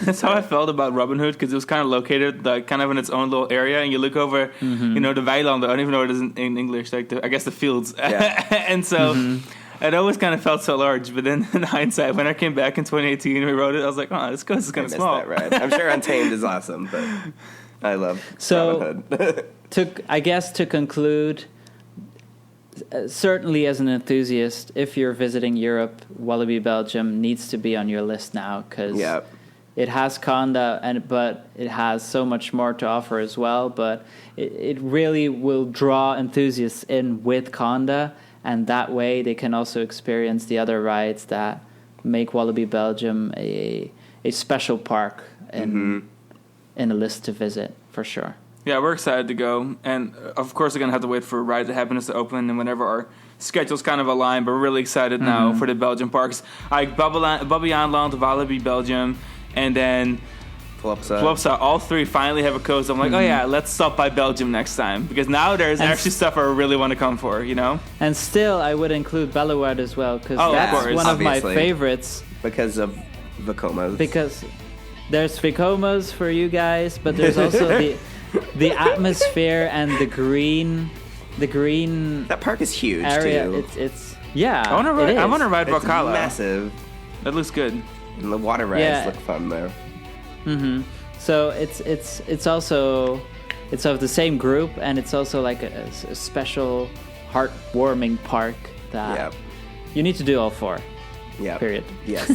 That's how I felt about Robin Hood, because it was kind of located kind of in its own little area, and you look over, the weilanden. I don't even know what it is in English, like I guess the fields. Yeah. And so it always kind of felt so large. But then in hindsight, when I came back in 2018 and we rode it, I was like, oh, this coaster is kind of small. That ride. I'm sure Untamed is awesome, but I love Robin Hood. To conclude, certainly as an enthusiast, if you're visiting Europe, Walibi Belgium needs to be on your list now, because it has Kondaa, but it has so much more to offer as well. But it really will draw enthusiasts in with Kondaa, and that way they can also experience the other rides that make Walibi Belgium a special park in a list to visit for sure. Yeah, we're excited to go. And of course, we're going to have to wait for Ride to Happiness to open and whenever our schedules kind of align. But we're really excited now for the Belgian parks. Like Bobbejaanland, Walibi Belgium, and then Flopsa. All three finally have a coaster. I'm like, oh yeah, let's stop by Belgium next time. Because now there's actually stuff I really want to come for, you know? And still, I would include Bellewaerde as well. Because of that's course. one of my Obviously. favorites. Because of Vekoma's. Because there's Vekoma's for you guys, but there's also the atmosphere and the green That park is huge area. too. It's yeah. I want to ride It's Valhalla. massive. That looks good. And the water rides look fun though. So it's also it's of the same group, and it's also like a special heartwarming park that you need to do all four. Yeah. Period. Yes.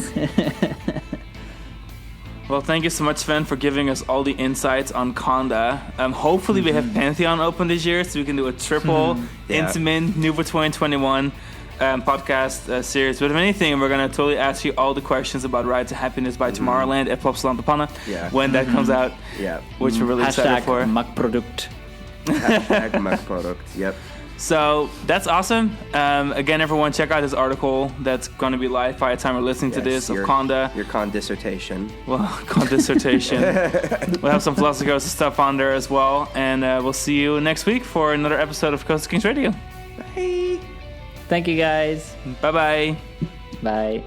Well, thank you so much, Sven, for giving us all the insights on Kondaa. Hopefully we have Pantheon open this year, so we can do a triple Intamin Nuvo 2021 podcast series. But if anything, we're going to totally ask you all the questions about Ride to Happiness by Tomorrowland at Plopsaland Panna when that comes out, which we're really excited for. #Makproduct. #Makproduct. Yep. So that's awesome. Again, everyone, check out this article that's going to be live by the time we're listening to this of Kondaa. Your con dissertation. Well, con dissertation. We'll have some Velocicoaster stuff on there as well. And we'll see you next week for another episode of Coaster Kings Radio. Bye. Thank you guys. Bye-bye. Bye.